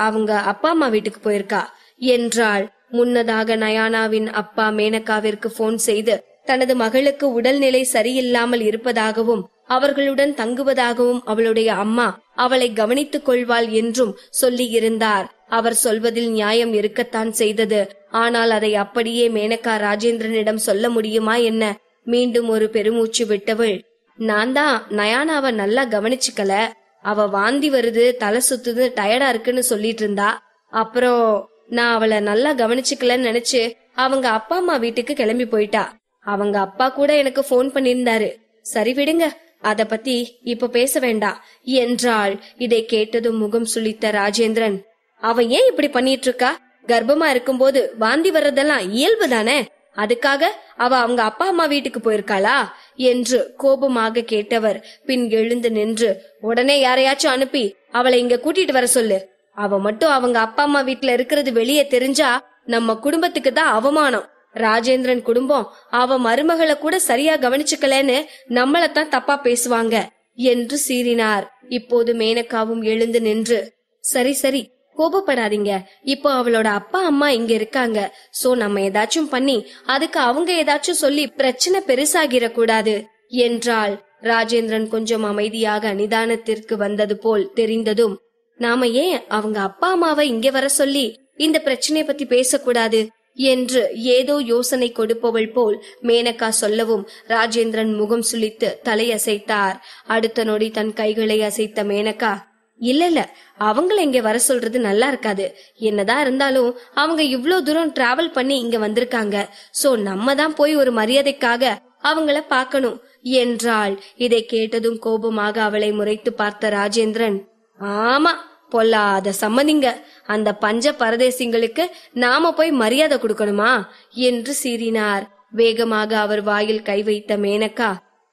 அவங்க அப்பா அம்மா வீட்டுக்கு போயிருக்கா என்றாள். முன்னதாக நயானாவின் அப்பா மேனகாவிற்கு போன் செய்து தனது மகளுக்கு உடல்நிலை சரியில்லாமல் இருப்பதாகவும் அவர்களுடன் தங்குவதாகவும் அவளுடைய அம்மா அவளை கவனித்துக் கொள்வாள் என்றும் சொல்லி இருந்தார். அவர் சொல்வதில் நியாயம் இருக்கத்தான் செய்தது. ஆனால் அதை அப்படியே மேனகா ராஜேந்திரனிடம் சொல்ல முடியுமா என்ன? மீண்டும் ஒரு பெருமூச்சு விட்டவள், நான் தான் நயானாவை நல்லா கவனிச்சுக்கல, அவ வாந்தி வருது, தலை சுத்துது, டயர்டா இருக்குன்னு சொல்லிட்டு இருந்தா. அப்புறம் நான் அவளை நல்லா கவனிச்சுக்கலன்னு நினைச்சு அவங்க அப்பா அம்மா வீட்டுக்கு கிளம்பி போயிட்டா. அவங்க அப்பா கூட எனக்கு போன் பண்ணிருந்தாரு. சரி விடுங்க, அத பத்தி இப்ப பேச வேண்டாம் என்றாள். இதை கேட்டதும் முகம் சுளித்த ராஜேந்திரன், அவ ஏன் இப்படி பண்ணிட்டு இருக்கா? கர்ப்பமா இருக்கும்போது வாந்தி வர்றதெல்லாம் இயல்புதானே, அதுக்காக அவ அவங்க அப்பா அம்மா வீட்டுக்கு போயிருக்காளா என்று கோபமாக கேட்டவர் பின் எழுந்து நின்று, உடனே யாரையாச்சும் அனுப்பி அவளை இங்க கூட்டிட்டு வர சொல்லு. அவ மட்டும் அவங்க அப்பா அம்மா வீட்டுல இருக்கிறது வெளியே தெரிஞ்சா நம்ம குடும்பத்துக்கு தான் அவமானம். ராஜேந்திரன் குடும்பம் அவ மருமகளை கூட சரியா கவனிச்சுக்கலன்னு நம்மளத்தான் தப்பா பேசுவாங்க என்று சீறினார். இப்போது மேனகாவும் எழுந்து நின்று, சரி சரி, கோபப்படாதீங்க. இப்போ அவளோட அப்பா அம்மா இங்க இருக்காங்க. சோ நம்ம ஏதாச்சும் பண்ணி அதுக்கு அவங்க ஏதாச்சும் சொல்லி பிரச்சனை பெருசாகிர கூடாது என்றாள். ராஜேந்திரன் கொஞ்சம் அமைதியாக நிதானத்திற்கு வந்தது போல் தெரிந்ததும், நாம ஏன் அவங்க அப்பா அம்மாவை இங்க வர சொல்லி இந்த பிரச்சனைய பத்தி பேசக்கூடாது என்று ஏதோ யோசனை கொடுப்பவள் போல் மேனகா சொல்லவும் ராஜேந்திரன் முகம் சுளித்து தலையசைத்தார். அடுத்த நொடி தன் கைகளை அசைத்த மேனகா, இல்ல அவங்கள இங்க வர சொல்றது நல்லா இருக்காது. என்னதான் இருந்தாலும் அவங்க இவ்ளோ தூரம் டிராவல் பண்ணி இங்க வந்திருக்காங்க. சோ நம்ம தான் போய் ஒரு மரியாதைக்காக அவங்கள பாக்கணும் என்றாள். இதை கேட்டதும் கோபமாக அவளை முறைத்து பார்த்த ராஜேந்திரன், ஆமா பொல்லாத சம்மதிங்க, அந்த பஞ்ச பரதேசிங்களுக்கு நாம போய் மரியாதை கொடுக்கணுமா என்று சீறினார். வேகமாக அவர் வாயில் கை வைத்த மேனகா,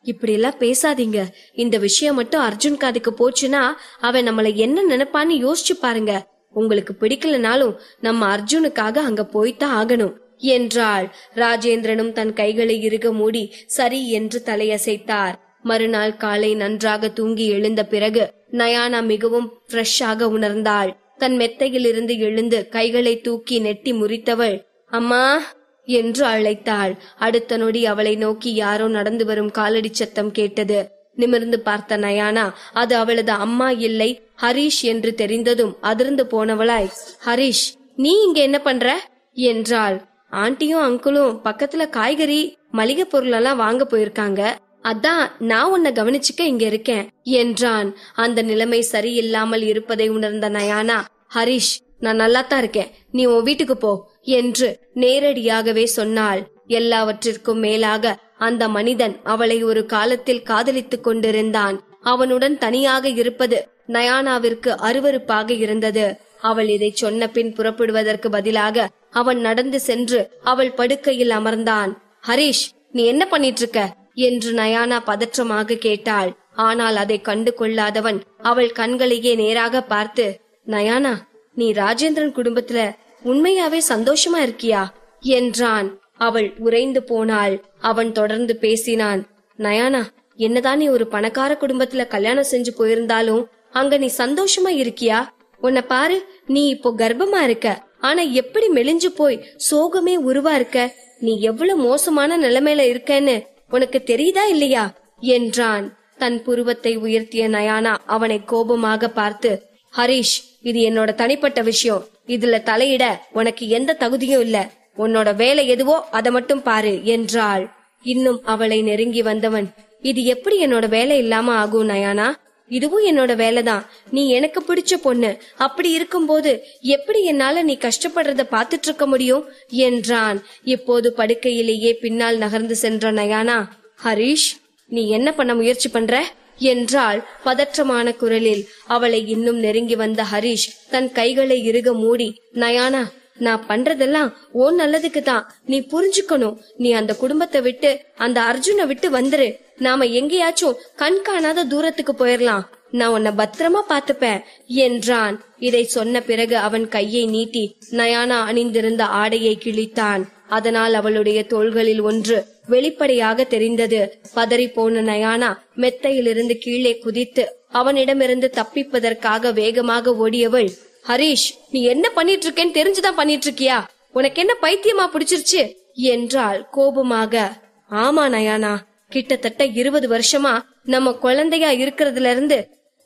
இப்படி எல்லாம் பேசாதீங்க. இந்த விஷயம் மட்டும் அர்ஜுன் காதுக்கு போச்சுன்னா அவன் நம்மள என்ன நினைப்பான்னு யோசிச்சு பாருங்க. உங்களுக்கு பிடிக்கலனாலும் நம்ம அர்ஜுனுக்காக அங்க போய்தான் ஆகணும் என்றாள். ராஜேந்திரனும் தன் கைகளை இறுக மூடி சரி என்று தலையசைத்தார். மறுநாள் காலை நன்றாக தூங்கி எழுந்த பிறகு நயானா மிகவும் ஃப்ரெஷ்ஷாக உணர்ந்தாள். தன் மெத்தையில் இருந்து எழுந்து கைகளை தூக்கி நெட்டி முறித்தவள், அம்மா என்று அழைத்தாள். அடுத்த நொடி அவளை நோக்கி யாரோ நடந்து வரும் காலடி சத்தம் கேட்டது. நிமிர்ந்து பார்த்த நயானா அது அவளது அம்மா இல்லை, ஹரிஷ் என்று தெரிந்ததும் அதிர்ந்து போனவளாய், ஹரிஷ் நீ இங்க என்ன பண்ற என்றாள். ஆண்டியும் அங்கிளும் பக்கத்துல காய்கறி மளிகை பொருள் எல்லாம் வாங்க போயிருக்காங்க, அதான் நான் உன்னை கவனிச்சுக்க இங்க இருக்கேன் என்றான். அந்த நிலைமை சரியில்லாமல் இருப்பதை உணர்ந்த நயானா, ஹரிஷ் நான் நல்லாத்தான் இருக்கேன், நீ உன் வீட்டுக்கு போ என்று நேரடியாகவே சொன்னாள். எல்லாவற்றிற்கும் மேலாக அந்த மனிதன் அவளை ஒரு காலத்தில் காதலித்துக் கொண்டிருந்தான். அவனுடன் தனியாக இருப்பது நயானாவிற்கு அருவருப்பாக இருந்தது. அவள் இதை சொன்ன பின் புறப்படுவதற்கு பதிலாக அவன் நடந்து சென்று அவள் படுக்கையில் அமர்ந்தான். ஹரிஷ் நீ என்ன பண்ணிட்டு இருக்க என்று நயானா பதற்றமாக கேட்டாள். ஆனால் அதை கண்டு கொள்ளாதவன் அவள் கண்களையே நேராக பார்த்து, நயானா நீ ராஜேந்திரன் குடும்பத்துல உண்மையாவே சந்தோஷமா இருக்கியா என்றான். அவள் உறைந்து போனாள். அவன் தொடர்ந்து பேசினான், நயானா என்னதான் நீ ஒரு பணக்கார குடும்பத்துல கல்யாணம் செஞ்சு போயிருந்தாலும் அங்க நீ சந்தோஷமா இருக்கியா? உன்னை பாரு, நீ இப்போ கர்ப்பமா இருக்க, ஆனா எப்படி மெலிஞ்சு போய் சோகமே உருவா இருக்க. நீ எவ்வளவு மோசமான நிலைமையில இருக்கன்னு உனக்கு தெரியுதா இல்லையா என்றான். தன் புருவத்தை உயர்த்திய நயானா அவனை கோபமாக பார்த்து, ஹரிஷ் இது என்னோட தனிப்பட்ட விஷயம், இதுல தலையிட உனக்கு எந்த தகுதியும் இல்ல, உன்னோட வேலை எதுவோ அதை மட்டும் பாரு என்றாள். இன்னும் அவளை நெருங்கி வந்தவன், இது எப்படி என்னோட வேலை இல்லாம ஆகும் நயானா? இதுவும் என்னோட வேலைதான். நீ எனக்கு பிடிச்ச பொண்ணு, அப்படி இருக்கும்போது எப்படி என்னால நீ கஷ்டப்படுறத பாத்துட்டு இருக்க முடியும் என்றான். இப்போது படுக்கையிலேயே பின்னால் நகர்ந்து சென்ற நயானா, ஹரிஷ் நீ என்ன பண்ண முயற்சி பண்ற என்றாள் பதற்றமான குரலில். அவளை இன்னும் நெருங்கி வந்த ஹரிஷ் தன் கைகளை இறுக மூடி, நயானா நான் பண்றதெல்லாம் ஓ நல்லதுக்கு தான், நீ புரிஞ்சுக்கணும். நீ அந்த குடும்பத்தை விட்டு அந்த அர்ஜுனை விட்டு வந்துரு. நாம எங்கேயாச்சும் கண் காணாத தூரத்துக்கு போயிடலாம். நான் உன்னை பத்திரமா பாத்துப்பேன் என்றான். இதை சொன்ன பிறகு அவன் கையை நீட்டி நயானா அணிந்திருந்த ஆடையை கிழித்தான். அதனால் அவளுடைய தோள்களில் ஒன்று வெளிப்படையாக தெரிந்தது. பதறி போன நயானா மெத்தையிலிருந்து கீழே குதித்து அவனிடமிருந்து தப்பிப்பதற்காக வேகமாக ஓடியவள், ஹரிஷ் நீ என்ன பண்ணிட்டு இருக்கேன்னு தெரிஞ்சுதான் பண்ணிட்டு இருக்கியா? உனக்கு என்ன பைத்தியமா பிடிச்சிருச்சு என்றாள் கோபமாக. ஆமா நயானா, கிட்டத்தட்ட 20 வருஷமா நம்ம குழந்தையா இருக்கிறதுல இருந்து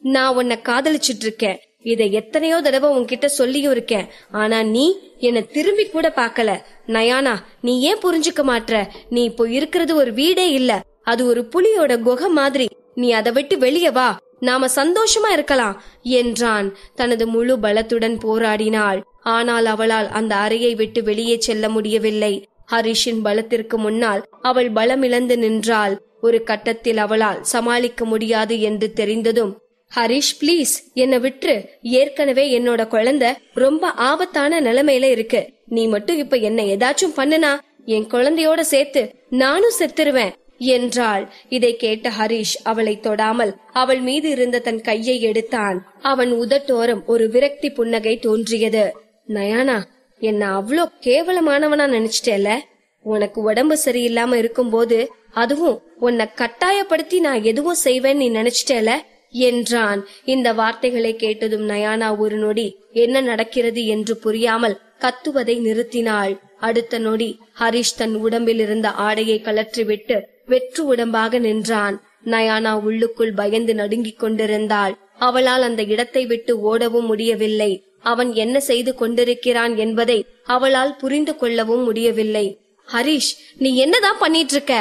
நான் உன்னை காதலிச்சிட்டு இருக்கேன். இதை எத்தனையோ தடவை உன்கிட்ட சொல்லியும் இருக்கேன். ஆனா நீ என்ன திரும்பி கூட பாக்கல. நயானா நீ ஏன் புரிஞ்சுக்க மாட்ற? நீ இப்போ இருக்கிறது ஒரு வீடே இல்ல, அது ஒரு புலியோட குகை மாதிரி. நீ அதை விட்டு வெளியே வா, நாம சந்தோஷமா இருக்கலாம் என்றான். தனது முழு பலத்துடன் போராடினாள். ஆனால் அவளால் அந்த அறையை விட்டு வெளியே செல்ல முடியவில்லை. ஹரிஷின் பலத்திற்கு முன்னால் அவள் பலமிழந்து நின்றாள். ஒரு கட்டத்தில் அவளால் சமாளிக்க முடியாது என்று தெரிந்ததும், ஹரிஷ் பிளீஸ் என்ன விட்டுரு, ஏற்கனவே என்னோட குழந்தை ரொம்ப ஆபத்தான நிலைமையில இருக்கு. நீ மட்டும் இப்ப என்ன ஏதாச்சும் பண்ணுனா என் குழந்தையோட சேர்த்து நானும் செத்துருவேன் என்றாள். இதை கேட்ட ஹரிஷ் அவளை தொடாமல் அவள் மீது இருந்த தன் கையை எடுத்தான். அவன் உதட்டோரம் ஒரு விரக்தி புன்னகை தோன்றியது. நயானா என்ன அவ்வளோ கேவலமானவனா நினைச்சிட்டேல? உனக்கு உடம்பு சரியில்லாம இருக்கும் போது அதுவும் உன்னை கட்டாயப்படுத்தி நான் எதுவும் செய்வேன்னு நீ நினைச்சிட்டேல? என்றான். இந்த வார்த்தைகளை கேட்டதும் நயானா ஒரு நொடி என்ன நடக்கிறது என்று புரியாமல் கத்துவதை நிறுத்தினாள். அடுத்த நொடி ஹரிஷ் தன் உடம்பில் இருந்த ஆடையை கலற்றிவிட்டு வெற்று உடம்பாக நின்றான். நயானா உள்ளுக்குள் பயந்து நடுங்கிக் கொண்டிருந்தாள். அவளால் அந்த இடத்தை விட்டு ஓடவும் முடியவில்லை. அவன் என்ன செய்து கொண்டிருக்கிறான் என்பதை அவளால் புரிந்து கொள்ளவும் முடியவில்லை. ஹரிஷ், நீ என்னதான் பண்ணிட்டு இருக்க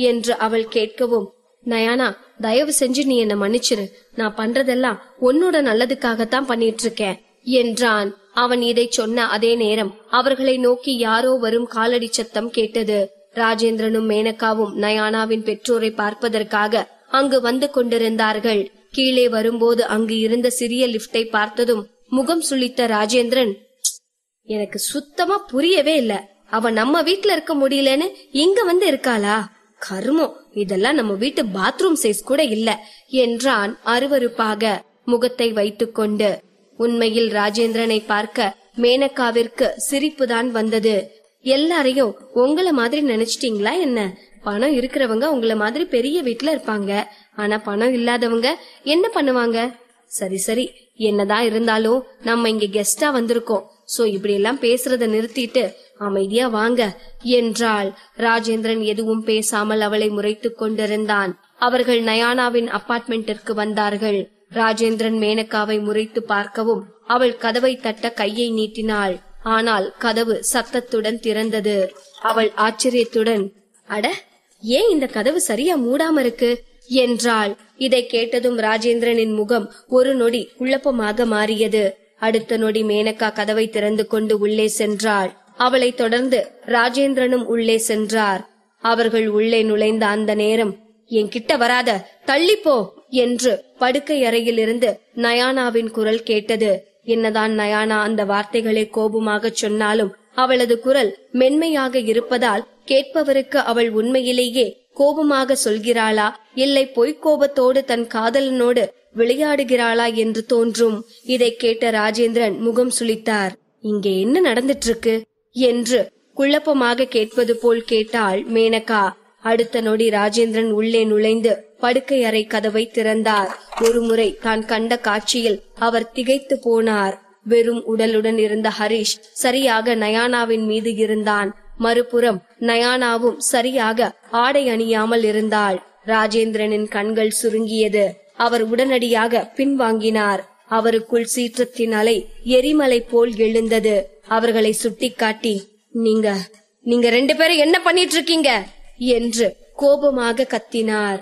என்று அவள் கேட்கவும், நயானா, தயவு செஞ்சு நீ என்ன மன்னிச்சிரு. நான் பண்றதெல்லாம் உன்னோட நல்லதுக்காகத்தான் பண்ணிட்டு இருக்கேன் என்றான். அவன் இதை சொன்ன அதே நேரம் அவர்களை நோக்கி யாரோ வரும் காலடி சத்தம் கேட்டது. ராஜேந்திரனும் மேனகாவும் நயானாவின் பெற்றோரை பார்ப்பதற்காக அங்கு வந்து கொண்டிருந்தார்கள். கீழே வரும்போது அங்கு இருந்த சிறிய லிப்டை பார்த்ததும் முகம் சுளித்த ராஜேந்திரன், எனக்கு சுத்தமா புரியவே இல்ல. அவ நம்ம வீட்ல இருக்க முடியலன்னு இங்க வந்து இருக்காளா? கர்மம், இதெல்லாம் நம்ம வீட்டு பாத்ரூம் சைஸ் கூட இல்ல என்றான் அருவருப்பாக முகத்தை வைத்துக் கொண்டு. உண்மையில் ராஜேந்திரனை பார்க்க மேனகாவிற்கு சிரிப்புதான் வந்தது. எல்லாரையும் உங்கள மாதிரி நினைச்சிட்டீங்களா என்ன? பணம் இருக்கிறவங்க உங்கள மாதிரி பெரிய வீட்டுல இருப்பாங்க. ஆனா பணம் இல்லாதவங்க என்ன பண்ணுவாங்க? சரி சரி, என்னதான் இருந்தாலும் நம்ம இங்க கெஸ்டா வந்திருக்கோம். சோ இப்படி எல்லாம் பேசுறத நிறுத்திட்டு அமைதியா வாங்க என்றாள். ராஜேந்திரன் எதுவும் பேசாமல் அவளை முறைத்துக் கொண்டிருந்தான். அவர்கள் நயானாவின் அபார்ட்மெண்டிற்கு வந்தார்கள். ராஜேந்திரன் மேனகாவை முறைத்து பார்க்கவும் அவள் கதவை தட்ட கையை நீட்டினாள். ஆனால் கதவு சத்தத்துடன் திறந்தது. அவள் ஆச்சரியத்துடன், அட, ஏன் இந்த கதவு சரியா மூடாம இருக்கு என்றாள். இதை கேட்டதும் ராஜேந்திரனின் முகம் ஒரு நொடி குழப்பமாக மாறியது. அடுத்த நொடி மேனகா கதவை திறந்து கொண்டு உள்ளே சென்றாள். அவளை தொடர்ந்து ராஜேந்திரனும் உள்ளே சென்றார். அவர்கள் உள்ளே நுழைந்த அந்த நேரம், என்கிட்ட வராத, தள்ளிப்போ என்று படுக்கை அறையில் இருந்து நயானாவின் குரல் கேட்டது. என்னதான் நயானா அந்த வார்த்தைகளை கோபமாக சொன்னாலும் அவளது குரல் மென்மையாக இருப்பதால் கேட்பவருக்கு அவள் உண்மையிலேயே கோபமாக சொல்கிறாளா, இல்லை பொய்க்கோபத்தோடு தன் காதலனோடு விளையாடுகிறாளா என்று தோன்றும். இதை கேட்ட ராஜேந்திரன் முகம் சுளித்தார். இங்கே என்ன நடந்துட்டு இருக்கு என்று குழப்பமாக கேட்பது போல் கேட்டாள் மேனகா. அடுத்த நொடி ராஜேந்திரன் உள்ளே நுழைந்து படுக்கை அறை கதவை திறந்தார். ஒருமுறை தான் கண்ட காட்சியில் அவர் திகைத்து போனார். வெறும் உடலுடன் இருந்த ஹரிஷ் சரியாக நயானாவின் மீது இருந்தான். மறுபுறம் நயானாவும் சரியாக ஆடை அணியாமல் இருந்தாள். ராஜேந்திரனின் கண்கள் சுருங்கியது. அவர் உடனடியாக பின்வாங்கினார். அவருக்குள் சீற்றத்தின் அலை எரிமலை போல் எழுந்தது. அவர்களை சுட்டிக்காட்டி, நீங்க 2 பேரும் என்ன பண்ணிட்டு இருக்கீங்க என்று கோபமாக கத்தினார்.